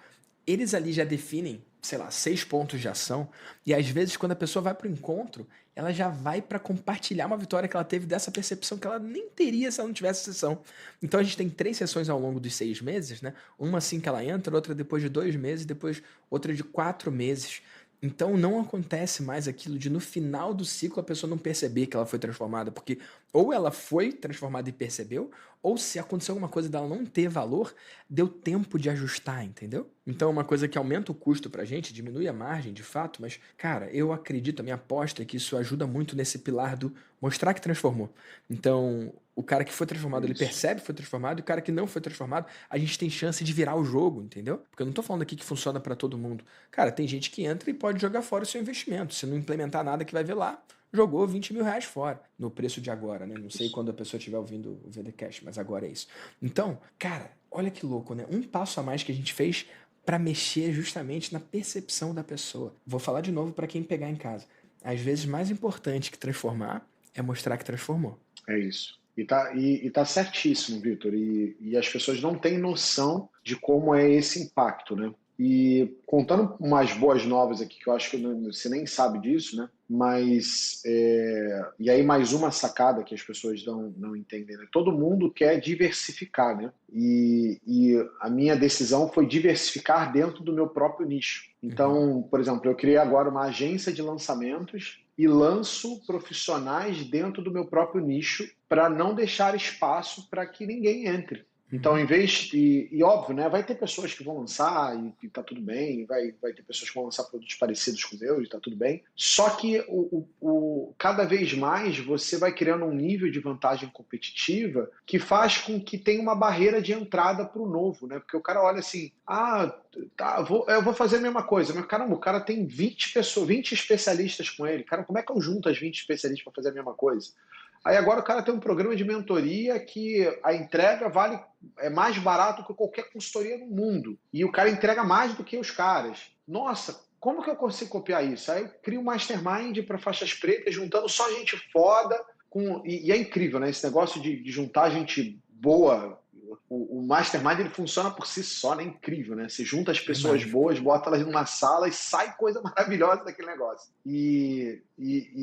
eles ali já definem, sei lá, 6 pontos de ação, e às vezes quando a pessoa vai para o encontro, ela já vai para compartilhar uma vitória que ela teve dessa percepção que ela nem teria se ela não tivesse sessão. Então a gente tem 3 sessões ao longo dos 6 meses, né? Uma assim que ela entra, outra depois de 2 meses, depois outra de 4 meses. Então não acontece mais aquilo de no final do ciclo a pessoa não perceber que ela foi transformada, porque ou ela foi transformada e percebeu, ou se aconteceu alguma coisa dela não ter valor, deu tempo de ajustar, entendeu? Então é uma coisa que aumenta o custo pra gente, diminui a margem de fato, mas cara, eu acredito, a minha aposta é que isso ajuda muito nesse pilar do mostrar que transformou. Então, o cara que foi transformado, ele Isso. percebe que foi transformado, e o cara que não foi transformado, a gente tem chance de virar o jogo, entendeu? Porque eu não tô falando aqui que funciona pra todo mundo. Cara, tem gente que entra e pode jogar fora o seu investimento. Se não implementar nada que vai ver lá, jogou 20 mil reais fora, no preço de agora, né? Não sei Isso. quando a pessoa estiver ouvindo o VDcast, mas agora é isso. Então, cara, olha que louco, né? Um passo a mais que a gente fez para mexer justamente na percepção da pessoa. Vou falar de novo para quem pegar em casa. Às vezes, mais importante que transformar é mostrar que transformou. É isso. E tá certíssimo, Vitor. E as pessoas não têm noção de como é esse impacto, né? E contando umas boas novas aqui, que eu acho que você nem sabe disso, né? Mas, e aí mais uma sacada que as pessoas não entendem, né? Todo mundo quer diversificar, né? E a minha decisão foi diversificar dentro do meu próprio nicho. Uhum. Então, por exemplo, eu criei agora uma agência de lançamentos e lanço profissionais dentro do meu próprio nicho para não deixar espaço para que ninguém entre. Então, Uhum. em vez e óbvio, né, vai ter pessoas que vão lançar e tá tudo bem, vai ter pessoas que vão lançar produtos parecidos com o meu e tá tudo bem. Só que cada vez mais você vai criando um nível de vantagem competitiva que faz com que tenha uma barreira de entrada para o novo, né? Porque o cara olha assim, tá, eu vou fazer a mesma coisa, mas caramba, o cara tem 20 pessoas, 20 especialistas com ele. Cara, como é que eu junto as 20 especialistas para fazer a mesma coisa? Aí agora o cara tem um programa de mentoria que a entrega é mais barato que qualquer consultoria no mundo. E o cara entrega mais do que os caras. Nossa, como que eu consigo copiar isso? Aí eu crio um mastermind para faixas pretas, juntando só gente foda. E é incrível, né? Esse negócio de juntar gente boa. O mastermind ele funciona por si só, né? É incrível, né? Você junta as pessoas Verdade. boas, bota elas numa sala e sai coisa maravilhosa daquele negócio. E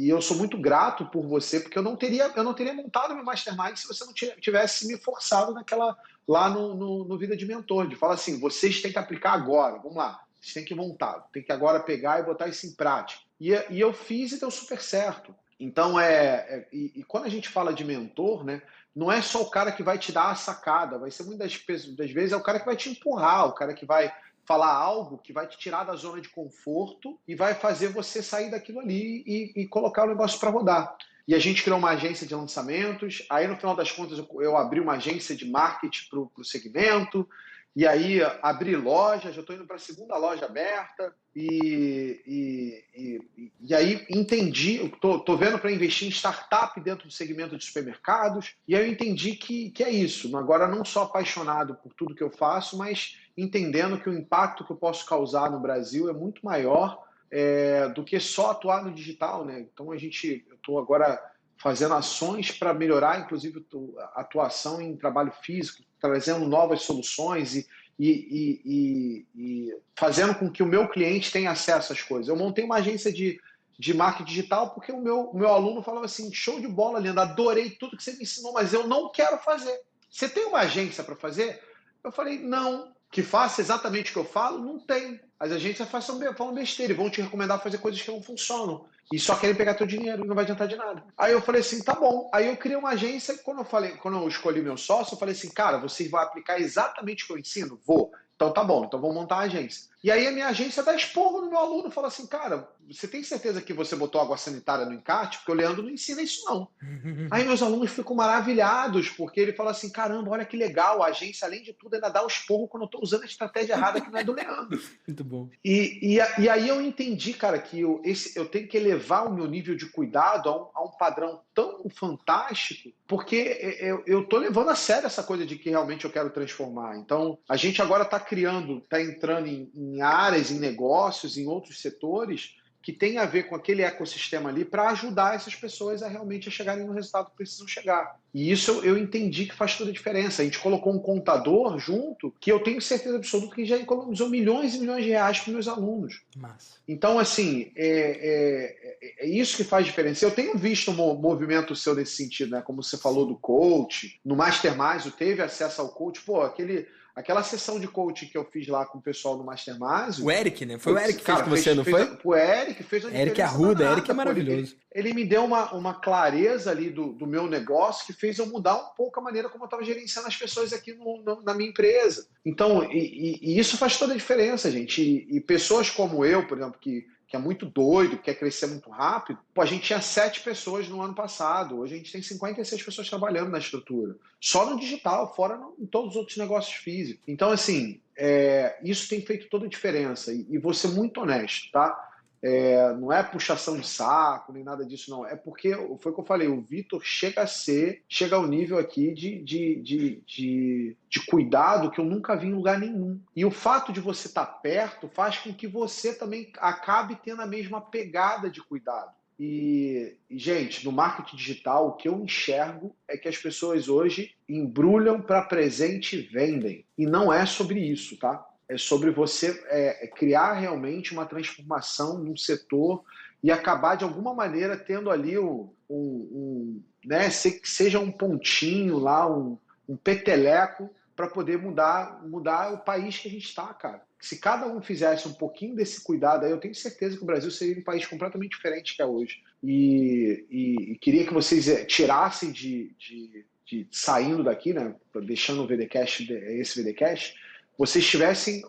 eu sou muito grato por você, porque eu não teria montado meu mastermind se você não tivesse me forçado lá no Vida de Mentor, de falar assim, vocês têm que aplicar agora, vamos lá, vocês têm que montar, tem que agora pegar e botar isso em prática. E eu fiz e deu super certo. Então, e quando a gente fala de mentor, né, não é só o cara que vai te dar a sacada, vai ser muitas das vezes é o cara que vai te empurrar, o cara que vai falar algo que vai te tirar da zona de conforto e vai fazer você sair daquilo ali e colocar o negócio para rodar. E a gente criou uma agência de lançamentos, aí no final das contas eu abri uma agência de marketing para o segmento, e aí abri loja, já estou indo para a segunda loja aberta, e aí entendi, estou vendo para investir em startup dentro do segmento de supermercados, e aí eu entendi que é isso. Agora não sou apaixonado por tudo que eu faço, mas entendendo que o impacto que eu posso causar no Brasil é muito maior do que só atuar no digital, né? Então eu estou agora fazendo ações para melhorar, inclusive, a atuação em trabalho físico, trazendo novas soluções e fazendo com que o meu cliente tenha acesso às coisas. Eu montei uma agência de marketing digital porque o meu aluno falava assim, show de bola, Linda, adorei tudo que você me ensinou, mas eu não quero fazer. Você tem uma agência para fazer? Eu falei, não. que faça exatamente o que eu falo, não tem. As agências falam besteira e vão te recomendar fazer coisas que não funcionam. E só querem pegar teu dinheiro e não vai adiantar de nada. Aí eu falei assim, tá bom. Aí eu criei uma agência e quando eu escolhi meu sócio, eu falei assim, cara, você vai aplicar exatamente o que eu ensino? Vou. Então tá bom, então vamos montar a agência. E aí a minha agência dá esporro no meu aluno, fala assim, cara, você tem certeza que você botou água sanitária no encarte? Porque o Leandro não ensina isso não. Aí meus alunos ficam maravilhados, porque ele fala assim, caramba, olha que legal, a agência, além de tudo, ainda dá o esporro quando eu estou usando a estratégia errada que não é do Leandro. Muito bom. E aí eu entendi, cara, que eu tenho que elevar o meu nível de cuidado a um padrão tão fantástico, porque eu tô levando a sério essa coisa de que realmente eu quero transformar. Então, a gente agora está criando, está entrando em áreas, em negócios, em outros setores, que tem a ver com aquele ecossistema ali para ajudar essas pessoas a realmente chegarem no resultado que precisam chegar. E isso eu entendi que faz toda a diferença. A gente colocou um contador junto que eu tenho certeza absoluta que já economizou milhões e milhões de reais para os meus alunos. Massa. Então, assim, é isso que faz diferença. Eu tenho visto um movimento seu nesse sentido, né? Como você falou do coach, no Mastermind, teve acesso ao coach. Pô, aquela sessão de coaching que eu fiz lá com o pessoal do Mastermind. O Eric, né? Foi o Eric que fez cara, com você, não foi? O Eric fez uma Eric diferença Arruda, danada, Eric é maravilhoso. Ele me deu uma clareza ali do meu negócio que fez eu mudar um pouco a maneira como eu estava gerenciando as pessoas aqui na minha empresa. Então, e isso faz toda a diferença, gente. E pessoas como eu, por exemplo, que é muito doido, que quer crescer muito rápido, pô, a gente tinha 7 pessoas no ano passado, hoje a gente tem 56 pessoas trabalhando na estrutura. Só no digital, fora em todos os outros negócios físicos. Então, assim, isso tem feito toda a diferença. E vou ser muito honesto, tá? Não é puxação de saco, nem nada disso, não. É porque, foi o que eu falei, o Vitor chega ao nível aqui de cuidado que eu nunca vi em lugar nenhum. E o fato de você estar perto faz com que você também acabe tendo a mesma pegada de cuidado. Gente, no marketing digital, o que eu enxergo é que as pessoas hoje embrulham para presente e vendem. E não é sobre isso, tá? É sobre você criar realmente uma transformação num setor e acabar, de alguma maneira, tendo ali né, seja um pontinho lá, um peteleco para poder mudar o país que a gente está, cara. Se cada um fizesse um pouquinho desse cuidado, aí eu tenho certeza que o Brasil seria um país completamente diferente que é hoje. E queria que vocês tirassem saindo daqui, né, deixando o VDcast, esse VDcast, vocês tivessem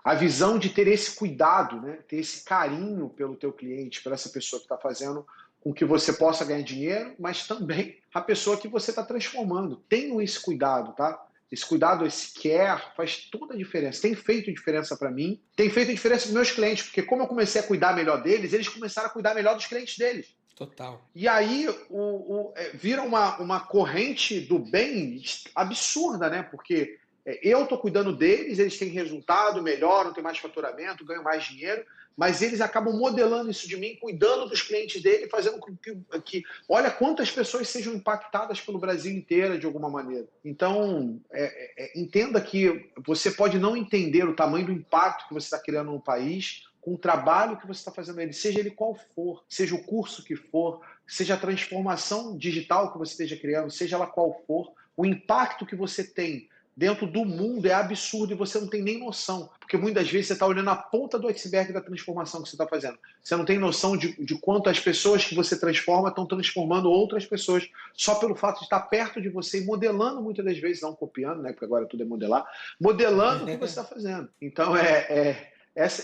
a visão de ter esse cuidado, né? Ter esse carinho pelo teu cliente, pela essa pessoa que está fazendo com que você possa ganhar dinheiro, mas também a pessoa que você está transformando. Tenham esse cuidado, tá? Esse cuidado, esse care, faz toda a diferença. Tem feito diferença para mim, tem feito diferença para meus clientes, porque como eu comecei a cuidar melhor deles, eles começaram a cuidar melhor dos clientes deles. Total. E aí vira uma corrente do bem absurda, né? Porque eu estou cuidando deles, eles têm resultado, melhoram, têm mais faturamento, ganham mais dinheiro, mas eles acabam modelando isso de mim, cuidando dos clientes dele, fazendo com que olha quantas pessoas sejam impactadas pelo Brasil inteiro de alguma maneira. Então, entenda que você pode não entender o tamanho do impacto que você está criando no país com o trabalho que você está fazendo nele, seja ele qual for, seja o curso que for, seja a transformação digital que você esteja criando, seja ela qual for, o impacto que você tem dentro do mundo é absurdo e você não tem nem noção. Porque muitas vezes você está olhando a ponta do iceberg da transformação que você está fazendo. Você não tem noção de quanto as pessoas que você transforma estão transformando outras pessoas só pelo fato de estar perto de você e modelando muitas das vezes, não copiando, né? Porque agora tudo é modelar, modelando o que você está fazendo. Então,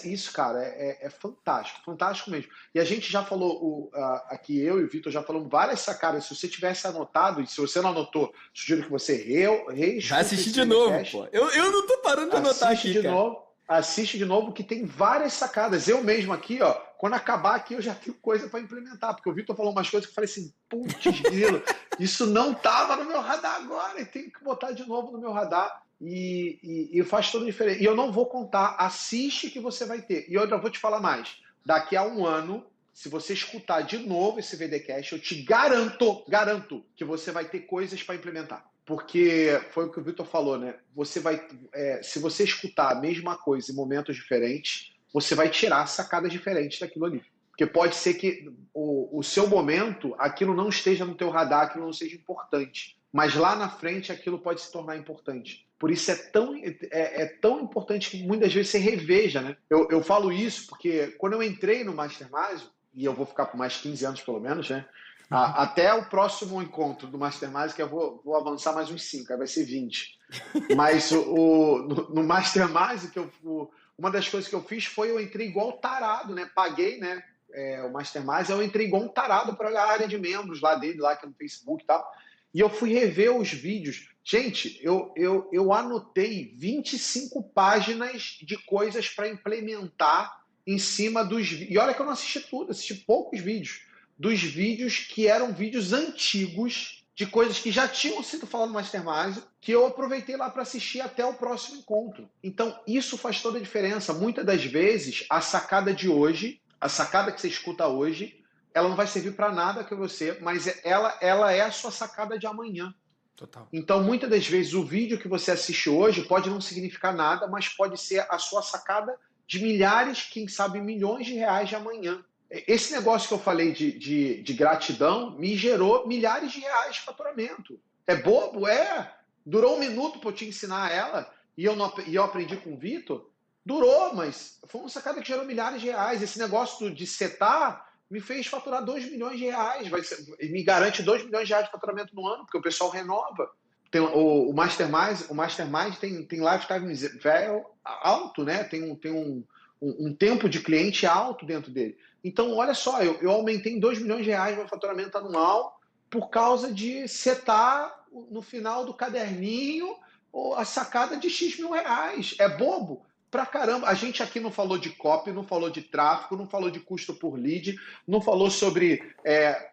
isso, cara, é fantástico, fantástico mesmo. E a gente já falou, aqui eu e o Vitor já falamos várias sacadas. Se você tivesse anotado, e se você não anotou, sugiro que você reescute. Vai assistir de novo, pô. Eu não tô parando de anotar aqui, cara. Assiste de novo, que tem várias sacadas. Eu mesmo aqui, ó, quando acabar aqui, eu já tenho coisa para implementar, porque o Vitor falou umas coisas que eu falei assim, putz, grilo, isso não estava no meu radar agora, e tenho que botar de novo no meu radar. E faz toda a diferença. E eu não vou contar, assiste que você vai ter. E eu ainda vou te falar mais. Daqui a um ano, se você escutar de novo esse VDcast, eu te garanto que você vai ter coisas para implementar. Porque foi o que o Vitor falou, né? Se você escutar a mesma coisa em momentos diferentes, você vai tirar sacadas diferentes daquilo ali. Porque pode ser que o seu momento, aquilo não esteja no teu radar, aquilo não seja importante. mas lá na frente aquilo pode se tornar importante. Por isso é tão importante que muitas vezes você reveja, né? Eu falo isso porque quando eu entrei no Mastermind, e eu vou ficar por mais 15 anos pelo menos, né? Até o próximo encontro do Mastermind, que eu vou avançar mais uns 5, aí vai ser 20. Mas no Mastermind, uma das coisas que eu fiz foi eu entrei igual tarado, né? Paguei, né? O Mastermind, eu entrei igual um tarado para a área de membros lá dele, lá que é no Facebook e tal. E eu fui rever os vídeos. Gente, eu anotei 25 páginas de coisas para implementar em cima dos vídeos. E olha que eu não assisti tudo, assisti poucos vídeos. Dos vídeos que eram vídeos antigos, de coisas que já tinham sido faladas no Mastermind, que eu aproveitei lá para assistir até o próximo encontro. Então, isso faz toda a diferença. Muitas das vezes, a sacada de hoje, a sacada que você escuta hoje, ela não vai servir para nada que você, mas ela é a sua sacada de amanhã. Total. Então, muitas das vezes, o vídeo que você assiste hoje pode não significar nada, mas pode ser a sua sacada de milhares, quem sabe milhões de reais de amanhã. Esse negócio que eu falei de gratidão me gerou milhares de reais de faturamento. É bobo? É. Durou um minuto para eu te ensinar ela e eu aprendi com o Vitor. Durou, mas foi uma sacada que gerou milhares de reais. Esse negócio de setar me fez faturar 2 milhões de reais. Me garante 2 milhões de reais de faturamento no ano, porque o pessoal renova. O Mastermind tem lifetime value alto, né? Tem um tempo de cliente alto dentro dele. Então, olha só, eu aumentei em 2 milhões de reais meu faturamento anual por causa de setar no final do caderninho a sacada de X mil reais. É bobo? Pra caramba. A gente aqui não falou de copy, não falou de tráfego, não falou de custo por lead, não falou sobre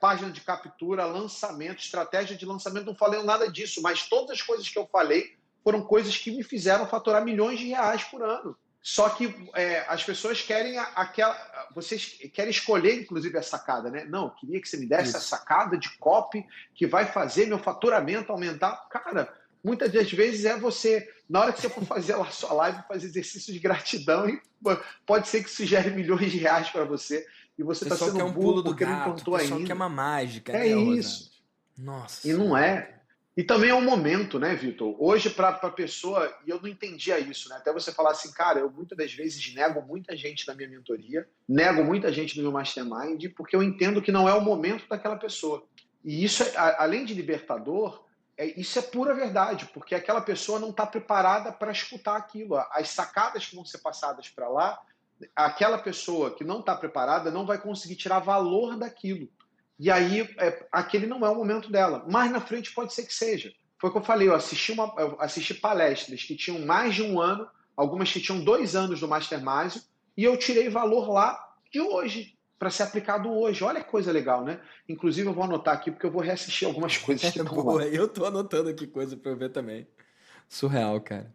página de captura, lançamento, estratégia de lançamento, não falei nada disso, mas todas as coisas que eu falei foram coisas que me fizeram faturar milhões de reais por ano. Só que as pessoas querem vocês querem escolher, inclusive, a sacada, né? Não, eu queria que você me desse a sacada de copy que vai fazer meu faturamento aumentar. Cara, muitas das vezes você, na hora que você for fazer lá a sua live, fazer exercício de gratidão e pode ser que isso gere milhões de reais para você e você está sendo um burro pulo do porque não gato, implantou o pessoal ainda. quer uma mágica, É né, isso. Nossa E não senhora. é. E também é um momento, né, Vitor? Hoje, para a pessoa, e eu não entendia isso, né? Até você falar assim, cara, eu muitas das vezes nego muita gente da minha mentoria, nego muita gente do meu mastermind, porque eu entendo que não é o momento daquela pessoa. E isso, além de libertador, isso é pura verdade, porque aquela pessoa não está preparada para escutar aquilo. As sacadas que vão ser passadas para lá, aquela pessoa que não está preparada não vai conseguir tirar valor daquilo. E aí, aquele não é o momento dela. Mais na frente pode ser que seja. Foi o que eu falei, eu assisti palestras que tinham mais de um ano, algumas que tinham 2 anos do Mastermind, e eu tirei valor lá de hoje, para ser aplicado hoje. Olha que coisa legal, né? Inclusive, eu vou anotar aqui, porque eu vou reassistir algumas coisas que estão Boa, lá. eu tô anotando aqui coisa pra eu ver também. Surreal, cara.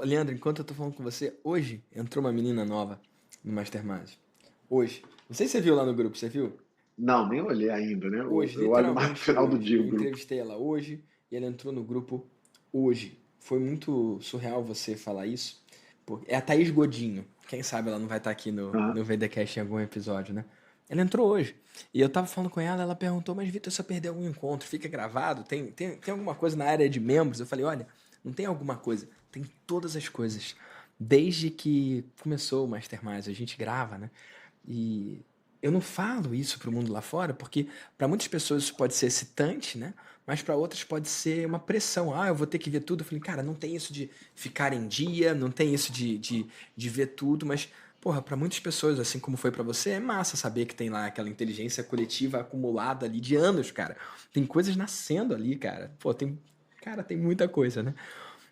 Leandro, enquanto eu tô falando com você, hoje entrou uma menina nova no Mastermind. Hoje. Não sei se você viu lá no grupo, você viu? Não, nem olhei ainda, né? Hoje, Eu olho mais no literalmente final do hoje. dia o Eu grupo. entrevistei ela hoje e ela entrou no grupo hoje. Foi muito surreal você falar isso. É a Thaís Godinho. Quem sabe ela não vai estar aqui no VDcast em algum episódio, né? Ela entrou hoje. E eu tava falando com ela perguntou, mas Vitor, se eu perder algum encontro, fica gravado? Tem alguma coisa na área de membros? Eu falei, olha, não tem alguma coisa. Tem todas as coisas. Desde que começou o Mastermind, a gente grava, né? E eu não falo isso pro mundo lá fora, porque para muitas pessoas isso pode ser excitante, né? Mas para outras pode ser uma pressão. Ah, eu vou ter que ver tudo. Eu falei, cara, não tem isso de ficar em dia, não tem isso de ver tudo, mas, porra, para muitas pessoas, assim como foi para você, é massa saber que tem lá aquela inteligência coletiva acumulada ali de anos, cara. Tem coisas nascendo ali, cara. Pô, tem muita coisa, né?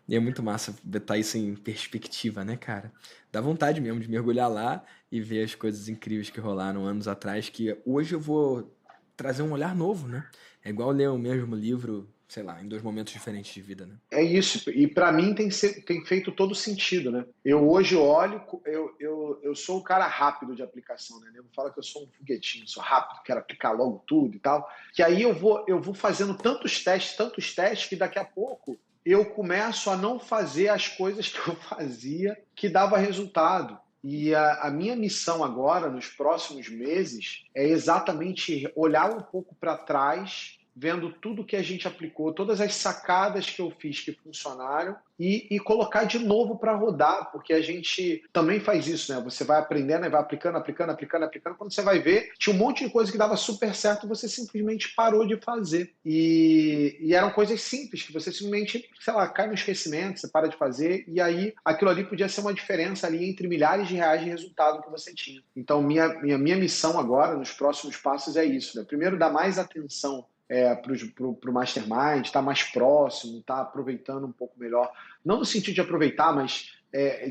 E é muito massa botar isso em perspectiva, né, cara? Dá vontade mesmo de mergulhar lá e ver as coisas incríveis que rolaram anos atrás, que hoje eu vou trazer um olhar novo, né? É igual ler o mesmo livro, sei lá, em 2 momentos diferentes de vida, né? É isso, e para mim tem feito todo sentido, né? Eu hoje olho, eu sou o cara rápido de aplicação, né? Eu falo que eu sou um foguetinho, sou rápido, quero aplicar logo tudo e tal. Que aí eu vou fazendo tantos testes, que daqui a pouco eu começo a não fazer as coisas que eu fazia que dava resultado. E a minha missão agora, nos próximos meses, é exatamente olhar um pouco para trás vendo tudo que a gente aplicou, todas as sacadas que eu fiz que funcionaram e colocar de novo para rodar, porque a gente também faz isso, né? Você vai aprendendo e vai aplicando, aplicando, aplicando, aplicando. Quando você vai ver, tinha um monte de coisa que dava super certo, você simplesmente parou de fazer. E eram coisas simples, que você simplesmente, sei lá, cai no esquecimento, você para de fazer, e aí aquilo ali podia ser uma diferença ali entre milhares de reais de resultado que você tinha. Então, minha missão agora, nos próximos passos, é isso, né? Primeiro, dar mais atenção para o Mastermind, estar mais próximo, estar aproveitando um pouco melhor. Não no sentido de aproveitar, mas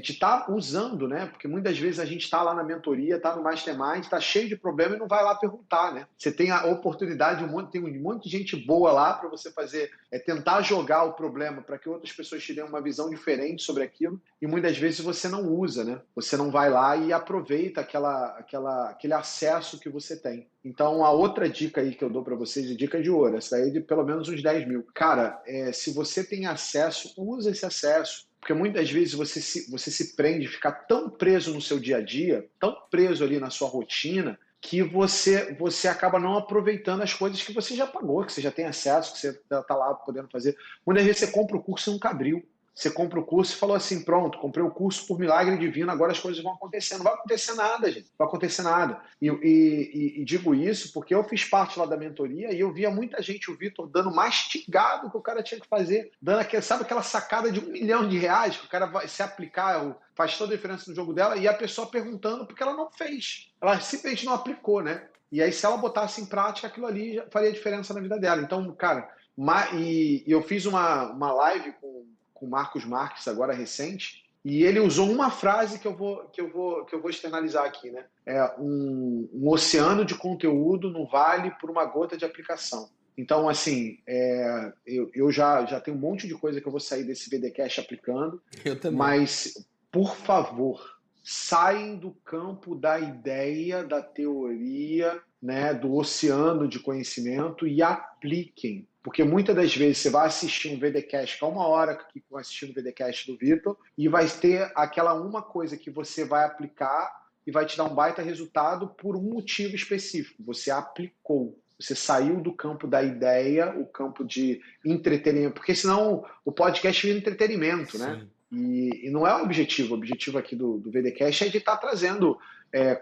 de estar usando, né? Porque muitas vezes a gente está lá na mentoria, está no Mastermind, está cheio de problema e não vai lá perguntar, né? Você tem a oportunidade, tem um monte de gente boa lá para você fazer, tentar jogar o problema para que outras pessoas te deem uma visão diferente sobre aquilo e muitas vezes você não usa, né? Você não vai lá e aproveita aquele acesso que você tem. Então, a outra dica aí que eu dou para vocês, dica de ouro, essa aí de pelo menos uns 10 mil. Cara, se você tem acesso, usa esse acesso. Porque muitas vezes você se prende, fica tão preso no seu dia a dia, tão preso ali na sua rotina, que você acaba não aproveitando as coisas que você já pagou, que você já tem acesso, que você está lá podendo fazer. Muitas vezes você compra o curso e nunca abriu. Você compra o curso e falou assim, pronto, comprei o curso por milagre divino, agora as coisas vão acontecer. Não vai acontecer nada, gente. Não vai acontecer nada. E digo isso porque eu fiz parte lá da mentoria e eu via muita gente, o Vitor, dando mastigado que o cara tinha que fazer, dando sabe aquela sacada de R$1 milhão que o cara vai se aplicar, faz toda a diferença no jogo dela, e a pessoa perguntando porque ela não fez. Ela simplesmente não aplicou, né? E aí, se ela botasse em prática, aquilo ali já faria diferença na vida dela. Então, cara, e eu fiz uma live com o Marcos Marques, agora recente, e ele usou uma frase que eu vou externalizar aqui, né? Um oceano de conteúdo não vale por uma gota de aplicação. Então, assim, eu já tenho um monte de coisa que eu vou sair desse VDcast aplicando. Eu também. Mas, por favor, saem do campo da ideia, da teoria, né, do oceano de conhecimento e apliquem. Porque muitas das vezes você vai assistir um VDcast, que é 1 hora que vai assistir o VDcast do Vitor, e vai ter aquela uma coisa que você vai aplicar e vai te dar um baita resultado por um motivo específico. Você aplicou. Você saiu do campo da ideia, o campo de entretenimento. Porque senão o podcast vira entretenimento, né? Sim. E não é o objetivo aqui do VDcast é de estar trazendo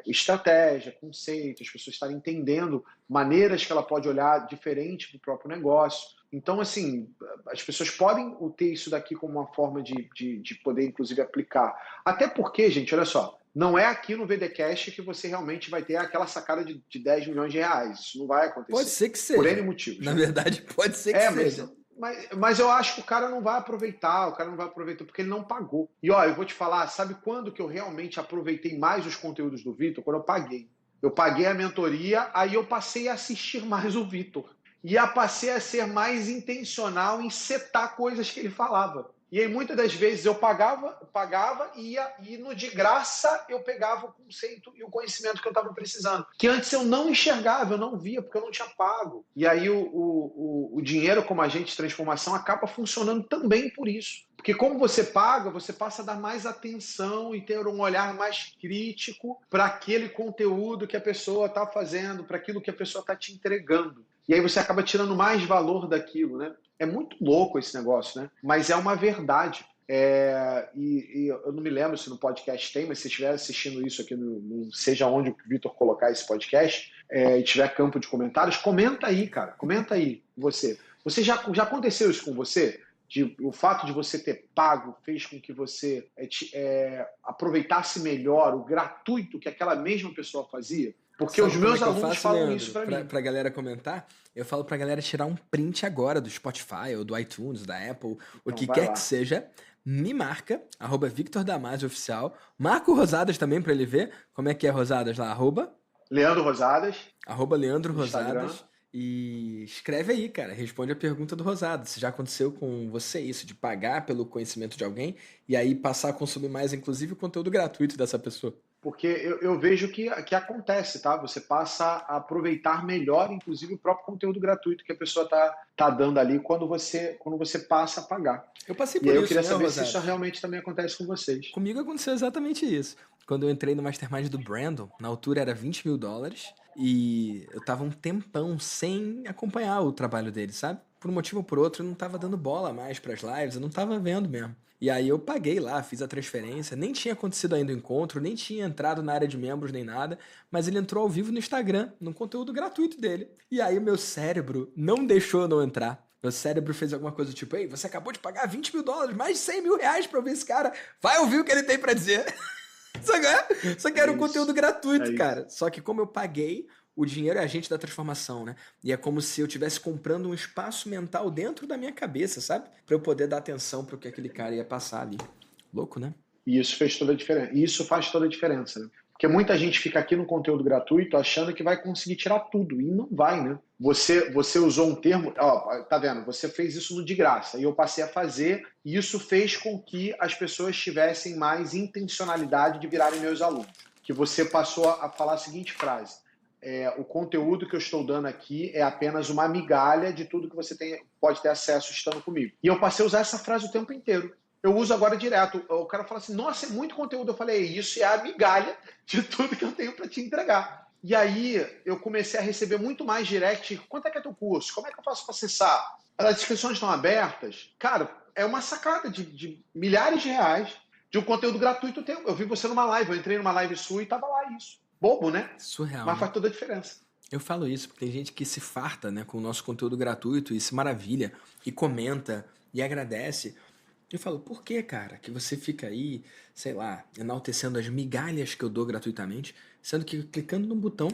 estratégia, conceito, as pessoas estarem entendendo maneiras que ela pode olhar diferente para o próprio negócio. Então, assim, as pessoas podem ter isso daqui como uma forma de poder, inclusive, aplicar. Até porque, gente, olha só, não é aqui no VDcast que você realmente vai ter aquela sacada de 10 milhões de reais. Isso não vai acontecer. Pode ser que seja. Por N motivos. Na verdade, pode ser que seja. Mas eu acho que o cara não vai aproveitar, porque ele não pagou. E ó, eu vou te falar, sabe quando que eu realmente aproveitei mais os conteúdos do Vitor? Quando eu paguei. Eu paguei a mentoria, aí eu passei a assistir mais o Vitor. E passei a ser mais intencional em setar coisas que ele falava. E aí, muitas das vezes, eu pagava e no de graça eu pegava o conceito e o conhecimento que eu estava precisando. Que antes eu não enxergava, eu não via, porque eu não tinha pago. E aí o dinheiro como agente de transformação acaba funcionando também por isso. Porque como você paga, você passa a dar mais atenção e ter um olhar mais crítico para aquele conteúdo que a pessoa está fazendo, para aquilo que a pessoa está te entregando. E aí você acaba tirando mais valor daquilo, né? É muito louco esse negócio, né? Mas é uma verdade. E eu não me lembro se no podcast tem, mas se estiver assistindo isso aqui, seja onde o Vitor colocar esse podcast, e tiver campo de comentários, comenta aí, cara. Comenta aí, você. Você já aconteceu isso com você? O fato de você ter pago fez com que você aproveitasse melhor o gratuito que aquela mesma pessoa fazia? Porque os meus alunos falam isso para mim. Pra galera comentar, eu falo pra galera tirar um print agora do Spotify, ou do iTunes, da Apple, o que quer que seja. Me marca, @VictorDamasioOficial. Marca o Rosadas também pra ele ver como é que é Rosadas lá, Leandro Rosadas. @Leandro Rosadas. E escreve aí, cara, responde a pergunta do Rosado. Se já aconteceu com você isso, de pagar pelo conhecimento de alguém e aí passar a consumir mais, inclusive, o conteúdo gratuito dessa pessoa. Porque eu vejo que acontece, tá? Você passa a aproveitar melhor, inclusive, o próprio conteúdo gratuito que a pessoa tá dando ali quando você passa a pagar. Eu passei por isso, eu queria saber se isso realmente também acontece com vocês. Comigo aconteceu exatamente isso. Quando eu entrei no Mastermind do Brandon, na altura era $20 mil, E eu tava um tempão sem acompanhar o trabalho dele, sabe? Por um motivo ou por outro, eu não tava dando bola mais pras lives, eu não tava vendo mesmo. E aí eu paguei lá, fiz a transferência, nem tinha acontecido ainda o encontro, nem tinha entrado na área de membros nem nada, mas ele entrou ao vivo no Instagram, num conteúdo gratuito dele. E aí o meu cérebro não deixou eu não entrar. Meu cérebro fez alguma coisa tipo, ei, você acabou de pagar $20 mil, mais de 100 mil reais pra ouvir esse cara, vai ouvir o que ele tem pra dizer. Só que era um conteúdo gratuito, cara. Só que como eu paguei, o dinheiro é agente da transformação, né? E é como se eu estivesse comprando um espaço mental dentro da minha cabeça, sabe? Pra eu poder dar atenção pro que aquele cara ia passar ali. Louco, né? E isso fez toda a diferença. E isso faz toda a diferença, né? Porque muita gente fica aqui no conteúdo gratuito achando que vai conseguir tirar tudo, e não vai, né? Você usou um termo, ó, tá vendo? Você fez isso no de graça, e eu passei a fazer, e isso fez com que as pessoas tivessem mais intencionalidade de virarem meus alunos. Que você passou a falar a seguinte frase: o conteúdo que eu estou dando aqui é apenas uma migalha de tudo que você pode ter acesso estando comigo. E eu passei a usar essa frase o tempo inteiro. Eu uso agora direto. O cara fala assim, nossa, é muito conteúdo. Eu falei, isso é a migalha de tudo que eu tenho para te entregar. E aí eu comecei a receber muito mais direct. Quanto é que é teu curso? Como é que eu faço para acessar? As inscrições estão abertas? Cara, é uma sacada de milhares de reais de um conteúdo gratuito. Eu vi você numa live, eu entrei numa live sua e tava lá isso. Bobo, né? Surreal, Mas né? faz toda a diferença. Eu falo isso porque tem gente que se farta, né, com o nosso conteúdo gratuito e se maravilha e comenta e agradece. Eu falo, por que, cara, que você fica aí, sei lá, enaltecendo as migalhas que eu dou gratuitamente, sendo que clicando num botão,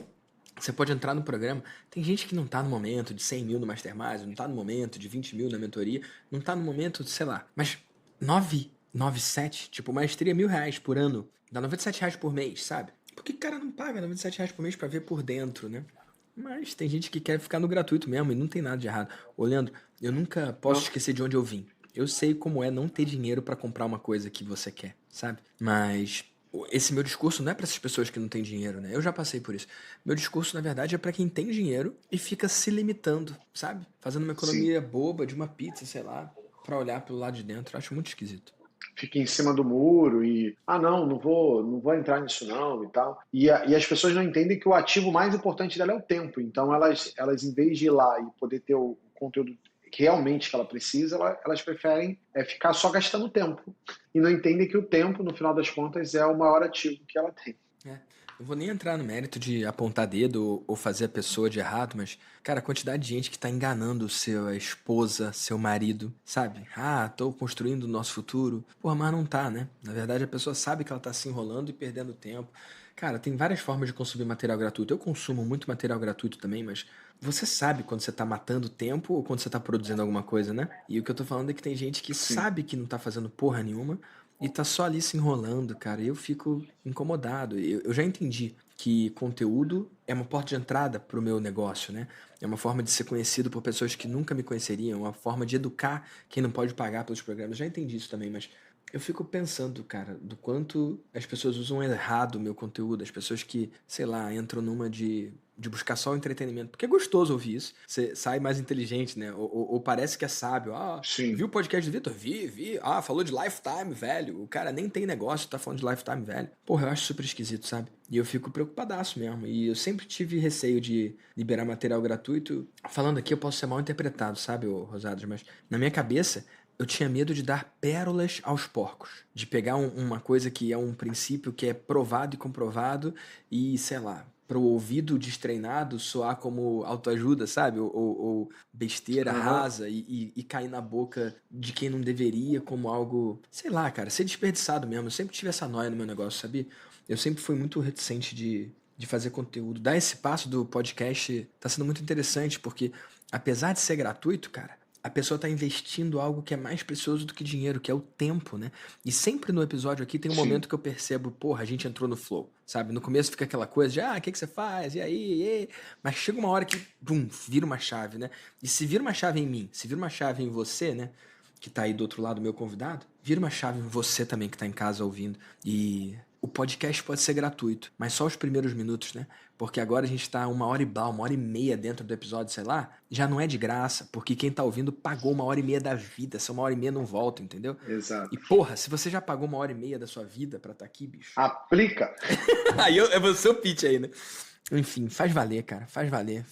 você pode entrar no programa. Tem gente que não tá no momento de 100 mil no Mastermind, não tá no momento de 20 mil na mentoria, não tá no momento de, sei lá, mas 997, tipo, maestria R$ 1.000 por ano, dá R$ 97 por mês, sabe? Por que o cara não paga R$ 97 por mês pra ver por dentro, né? Mas tem gente que quer ficar no gratuito mesmo e não tem nada de errado. Ô, Leandro, eu nunca posso esquecer de onde eu vim. Eu sei como é não ter dinheiro pra comprar uma coisa que você quer, sabe? Mas esse meu discurso não é pra essas pessoas que não têm dinheiro, né? Eu já passei por isso. Meu discurso, na verdade, é pra quem tem dinheiro e fica se limitando, sabe? Fazendo uma economia boba de uma pizza, sei lá, pra olhar pelo lado de dentro. Eu acho muito esquisito. Fica em cima do muro e não vou entrar nisso não e tal. E as pessoas não entendem que o ativo mais importante dela é o tempo. Então elas em vez de ir lá e poder ter o conteúdo que realmente que ela precisa, elas preferem ficar só gastando tempo. E não entendem que o tempo, no final das contas, é o maior ativo que ela tem. Não vou nem entrar no mérito de apontar dedo ou fazer a pessoa de errado, mas, cara, a quantidade de gente que tá enganando sua esposa, seu marido, sabe? Ah, tô construindo o nosso futuro. Porra, mas não tá, né? Na verdade, a pessoa sabe que ela tá se enrolando e perdendo tempo. Cara, tem várias formas de consumir material gratuito. Eu consumo muito material gratuito também, mas você sabe quando você tá matando tempo ou quando você tá produzindo alguma coisa, né? E o que eu tô falando é que tem gente que Sim. sabe que não tá fazendo porra nenhuma e tá só ali se enrolando, cara. E eu fico incomodado. Eu já entendi que conteúdo é uma porta de entrada pro meu negócio, né? É uma forma de ser conhecido por pessoas que nunca me conheceriam, uma forma de educar quem não pode pagar pelos programas. Eu já entendi isso também, mas eu fico pensando, cara, do quanto as pessoas usam errado o meu conteúdo, as pessoas que, sei lá, entram numa de buscar só o entretenimento. Porque é gostoso ouvir isso. Você sai mais inteligente, né? Ou parece que é sábio. Ah, Sim. viu o podcast do Vitor? Vi. Ah, falou de Lifetime, velho. O cara nem tem negócio, tá falando de Lifetime, velho. Porra, eu acho super esquisito, sabe? E eu fico preocupadaço mesmo. E eu sempre tive receio de liberar material gratuito. Falando aqui, eu posso ser mal interpretado, sabe, ô Rosadas? Mas na minha cabeça, eu tinha medo de dar pérolas aos porcos. De pegar uma coisa que é um princípio que é provado e comprovado e, sei lá, para o ouvido destreinado soar como autoajuda, sabe? Ou besteira rasa e cair na boca de quem não deveria como algo, sei lá, cara, ser desperdiçado mesmo. Eu sempre tive essa noia no meu negócio, sabia? Eu sempre fui muito reticente de fazer conteúdo. Dar esse passo do podcast tá sendo muito interessante, porque apesar de ser gratuito, cara, a pessoa está investindo algo que é mais precioso do que dinheiro, que é o tempo, né? E sempre no episódio aqui tem um momento que eu percebo, porra, a gente entrou no flow, sabe? No começo fica aquela coisa de, o que você faz? E aí? E aí? Mas chega uma hora que, bum, vira uma chave, né? E se vira uma chave em mim, se vira uma chave em você, né? Que tá aí do outro lado, meu convidado, vira uma chave em você também que tá em casa ouvindo. E o podcast pode ser gratuito, mas só os primeiros minutos, né? Porque agora a gente tá 1h30 dentro do episódio, sei lá, já não é de graça, porque quem tá ouvindo pagou 1h30 da vida, essa 1h30 não volta, entendeu? Exato. E porra, se você já pagou 1h30 da sua vida pra estar aqui, bicho... Aplica! Aí é você o pitch aí, né? Enfim, faz valer, cara. Faz valer,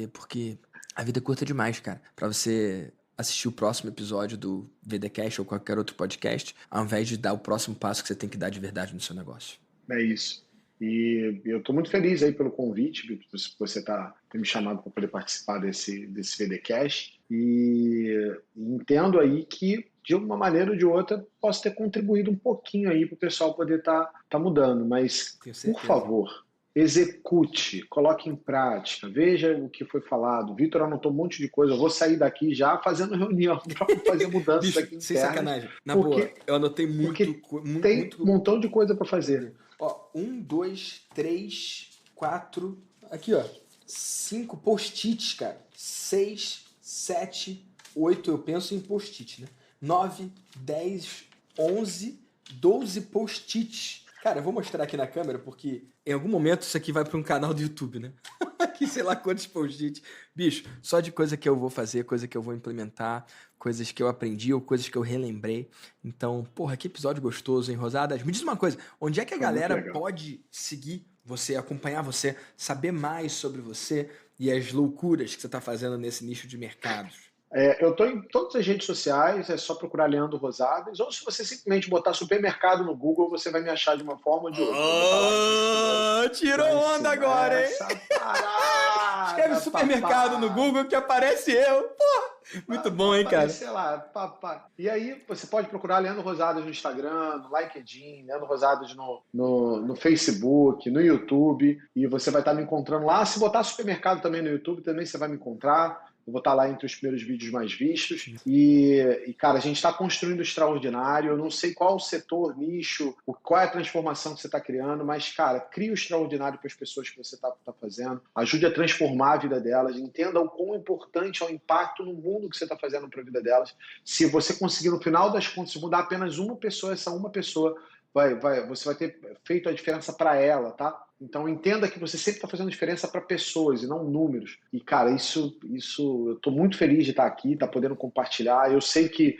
porque a vida é curta demais, cara. Pra você assistir o próximo episódio do VDcast ou qualquer outro podcast, ao invés de dar o próximo passo que você tem que dar de verdade no seu negócio. É isso. E eu estou muito feliz aí pelo convite, por você ter me chamado para poder participar desse VDcast. E entendo aí que, de uma maneira ou de outra, posso ter contribuído um pouquinho aí para o pessoal poder tá mudando. Mas, Tenho por certeza. favor, execute, coloque em prática, veja o que foi falado. Vitor anotou um monte de coisa. Eu vou sair daqui já fazendo reunião para fazer mudanças Bicho, aqui sem internas, sacanagem. Na boa, porque, eu anotei muito, porque tem um muito. montão de coisa para fazer. Ó, 2, 3, 4. Aqui, ó. 5 post-its, cara. 6, 7, 8. Eu penso em post-it, né? 9, 10, 11, 12 post-its. Cara, eu vou mostrar aqui na câmera porque em algum momento isso aqui vai para um canal do YouTube, né? Aqui, sei lá quantos post-its. Bicho, só de coisa que eu vou fazer, coisa que eu vou implementar, coisas que eu aprendi ou coisas que eu relembrei. Então, porra, que episódio gostoso, hein, Rosadas? Me diz uma coisa, onde é que a Foi muito galera legal. pode seguir você, acompanhar você, saber mais sobre você e as loucuras que você tá fazendo nesse nicho de mercados? Eu estou em todas as redes sociais, é só procurar Leandro Rosadas, ou se você simplesmente botar supermercado no Google, você vai me achar de uma forma ou de outra. Eu vou estar lá entre os primeiros Tirou lá em onda cima. agora, hein? Essa Escreve parada, supermercado no papai! Google que aparece eu. Porra, muito Vai bom, hein, cara? aparecer lá, papai. E aí você pode procurar Leandro Rosadas no Instagram, no LinkedIn, Leandro Rosadas no Facebook, no YouTube, e você vai estar me encontrando lá. Se botar supermercado também no YouTube, também você vai me encontrar. Eu vou estar lá entre os primeiros vídeos mais vistos. Cara, a gente está construindo o extraordinário. Eu não sei qual o setor, nicho, qual é a transformação que você está criando, mas, cara, crie o extraordinário para as pessoas que você está fazendo. Ajude a transformar a vida delas. Entenda o quão importante é o impacto no mundo que você está fazendo para a vida delas. Se você conseguir, no final das contas, mudar apenas uma pessoa, essa uma pessoa você vai ter feito a diferença para ela, tá? Então entenda que você sempre está fazendo diferença para pessoas e não números. E cara, isso eu estou muito feliz de estar aqui, estar podendo compartilhar. Eu sei que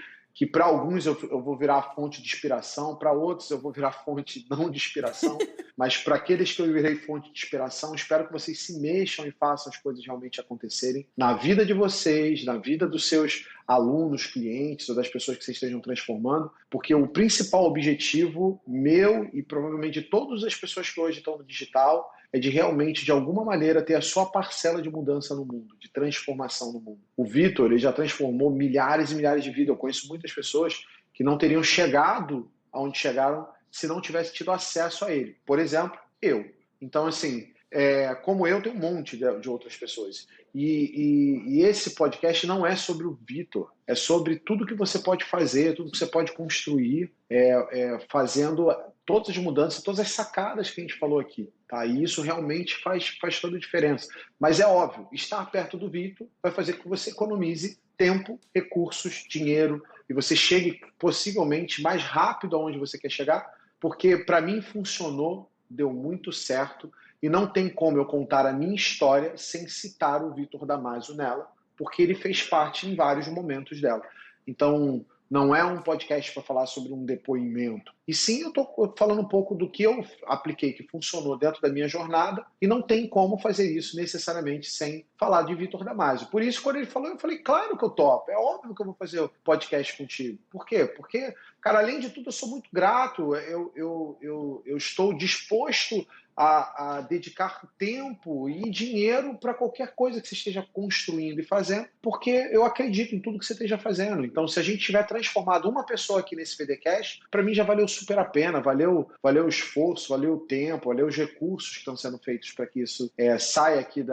para alguns eu vou virar fonte de inspiração, para outros eu vou virar fonte não de inspiração, mas para aqueles que eu virei fonte de inspiração, espero que vocês se mexam e façam as coisas realmente acontecerem na vida de vocês, na vida dos seus alunos, clientes ou das pessoas que vocês estejam transformando, porque o principal objetivo meu e provavelmente de todas as pessoas que hoje estão no digital é de realmente, de alguma maneira, ter a sua parcela de mudança no mundo, de transformação no mundo. O Vitor, ele já transformou milhares e milhares de vidas. Eu conheço muitas pessoas que não teriam chegado aonde chegaram se não tivesse tido acesso a ele. Por exemplo, eu. Então, assim, como eu, tem um monte de outras pessoas. E esse podcast não é sobre o Vitor, é sobre tudo que você pode fazer, tudo que você pode construir, fazendo todas as mudanças, todas as sacadas que a gente falou aqui. Tá? E isso realmente faz toda a diferença. Mas é óbvio, estar perto do Vitor vai fazer com que você economize tempo, recursos, dinheiro, e você chegue possivelmente mais rápido aonde você quer chegar, porque para mim funcionou, deu muito certo, e não tem como eu contar a minha história sem citar o Vitor Damasio nela, porque ele fez parte em vários momentos dela. Então, não é um podcast para falar sobre um depoimento. E sim, eu estou falando um pouco do que eu apliquei, que funcionou dentro da minha jornada, e não tem como fazer isso necessariamente sem falar de Vitor Damasio. Por isso, quando ele falou, eu falei, claro que eu topo, é óbvio que eu vou fazer o podcast contigo. Por quê? Porque, cara, além de tudo, eu sou muito grato, eu estou disposto a dedicar tempo e dinheiro para qualquer coisa que você esteja construindo e fazendo, porque eu acredito em tudo que você esteja fazendo. Então, se a gente tiver transformado uma pessoa aqui nesse VDcast, para mim já valeu super a pena, valeu o esforço, valeu o tempo, valeu os recursos que estão sendo feitos para que isso saia aqui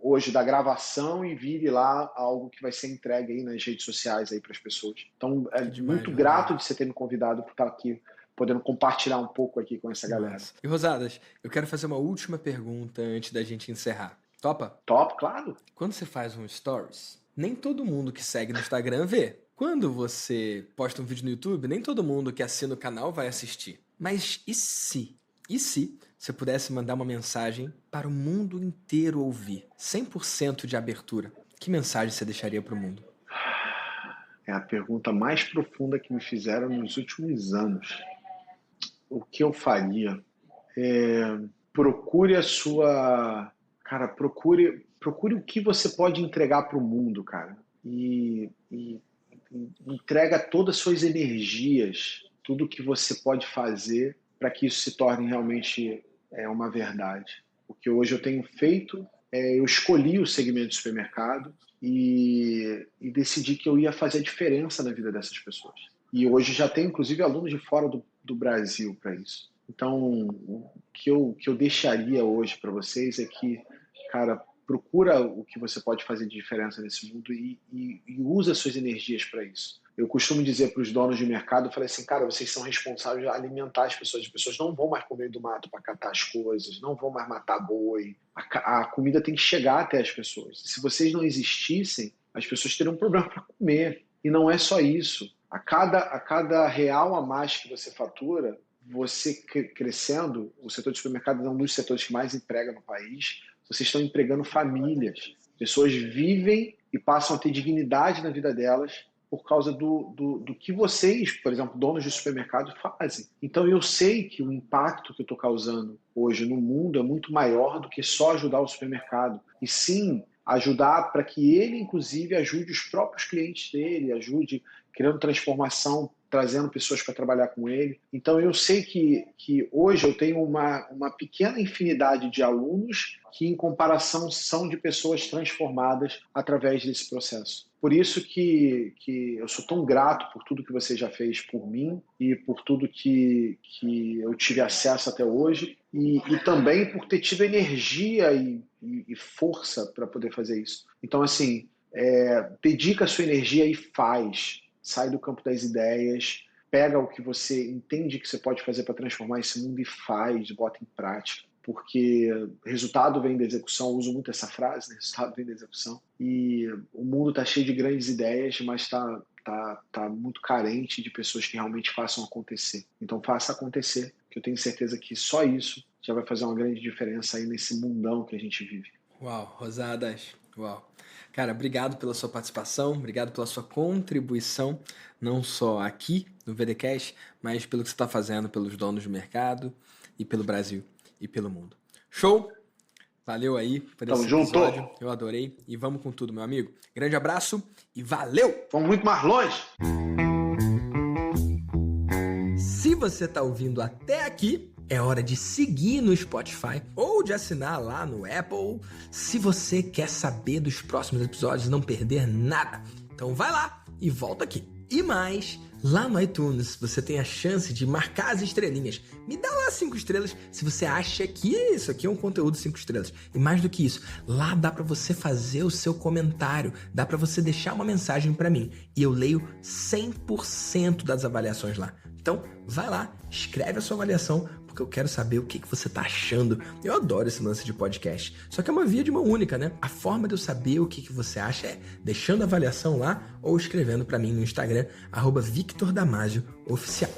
hoje da gravação e vire lá algo que vai ser entregue aí nas redes sociais aí para as pessoas. Então, é Que demais, muito grato Rosadas. de você ter me convidado por estar aqui podendo compartilhar um pouco aqui com essa Que galera. massa. E Rosadas, eu quero fazer uma última pergunta antes da gente encerrar. Topa? Top, claro. Quando você faz um stories, nem todo mundo que segue no Instagram vê. Quando você posta um vídeo no YouTube, nem todo mundo que assina o canal vai assistir. Mas e se? E se você pudesse mandar uma mensagem para o mundo inteiro ouvir? 100% de abertura. Que mensagem você deixaria para o mundo? É a pergunta mais profunda que me fizeram nos últimos anos. O que eu faria? procure a sua... Cara, procure o que você pode entregar para o mundo, cara. E entrega todas as suas energias, tudo que você pode fazer para que isso se torne realmente uma verdade. O que hoje eu tenho feito, eu escolhi o segmento de supermercado e decidi que eu ia fazer a diferença na vida dessas pessoas. E hoje já tem, inclusive, alunos de fora do Brasil para isso. Então, o que eu deixaria hoje para vocês é que, cara, procura o que você pode fazer de diferença nesse mundo e usa suas energias para isso. Eu costumo dizer para os donos de mercado, eu falei assim, cara, vocês são responsáveis por alimentar as pessoas não vão mais comer do mato para catar as coisas, não vão mais matar boi, a comida tem que chegar até as pessoas. Se vocês não existissem, as pessoas teriam um problema para comer. E não é só isso. A cada real a mais que você fatura, você crescendo, o setor de supermercado é um dos setores que mais emprega no país, vocês estão empregando famílias. Pessoas vivem e passam a ter dignidade na vida delas por causa do que vocês, por exemplo, donos de supermercado, fazem. Então eu sei que o impacto que eu estou causando hoje no mundo é muito maior do que só ajudar o supermercado. E sim, ajudar para que ele, inclusive, ajude os próprios clientes dele, ajude criando transformação, trazendo pessoas para trabalhar com ele. Então eu sei que hoje eu tenho uma pequena infinidade de alunos que, em comparação, são de pessoas transformadas através desse processo. Por isso que eu sou tão grato por tudo que você já fez por mim e por tudo que eu tive acesso até hoje e também por ter tido energia e força para poder fazer isso. Então, assim, dedica a sua energia e faz. Sai do campo das ideias, pega o que você entende que você pode fazer para transformar esse mundo e faz, bota em prática. Porque resultado vem da execução, eu uso muito essa frase, né? Resultado vem da execução. E o mundo está cheio de grandes ideias, mas está muito carente de pessoas que realmente façam acontecer. Então faça acontecer, que eu tenho certeza que só isso já vai fazer uma grande diferença aí nesse mundão que a gente vive. Uau, Rosadas, uau. Cara, obrigado pela sua participação, obrigado pela sua contribuição, não só aqui no VDCast, mas pelo que você está fazendo pelos donos do mercado e pelo Brasil e pelo mundo. Show? Valeu aí por esse episódio, eu adorei e vamos com tudo, meu amigo. Grande abraço e valeu! Vamos muito mais longe! Se você está ouvindo até aqui, é hora de seguir no Spotify ou de assinar lá no Apple se você quer saber dos próximos episódios e não perder nada. Então vai lá e volta aqui. E mais, lá no iTunes você tem a chance de marcar as estrelinhas. Me dá lá 5 estrelas se você acha que isso aqui é um conteúdo 5 estrelas. E mais do que isso, lá dá para você fazer o seu comentário, dá para você deixar uma mensagem para mim. E eu leio 100% das avaliações lá. Então, vai lá, escreve a sua avaliação, porque eu quero saber o que você tá achando. Eu adoro esse lance de podcast. Só que é uma via de mão única, né? A forma de eu saber o que você acha é deixando a avaliação lá ou escrevendo para mim no Instagram, @VictorDamasio Oficial.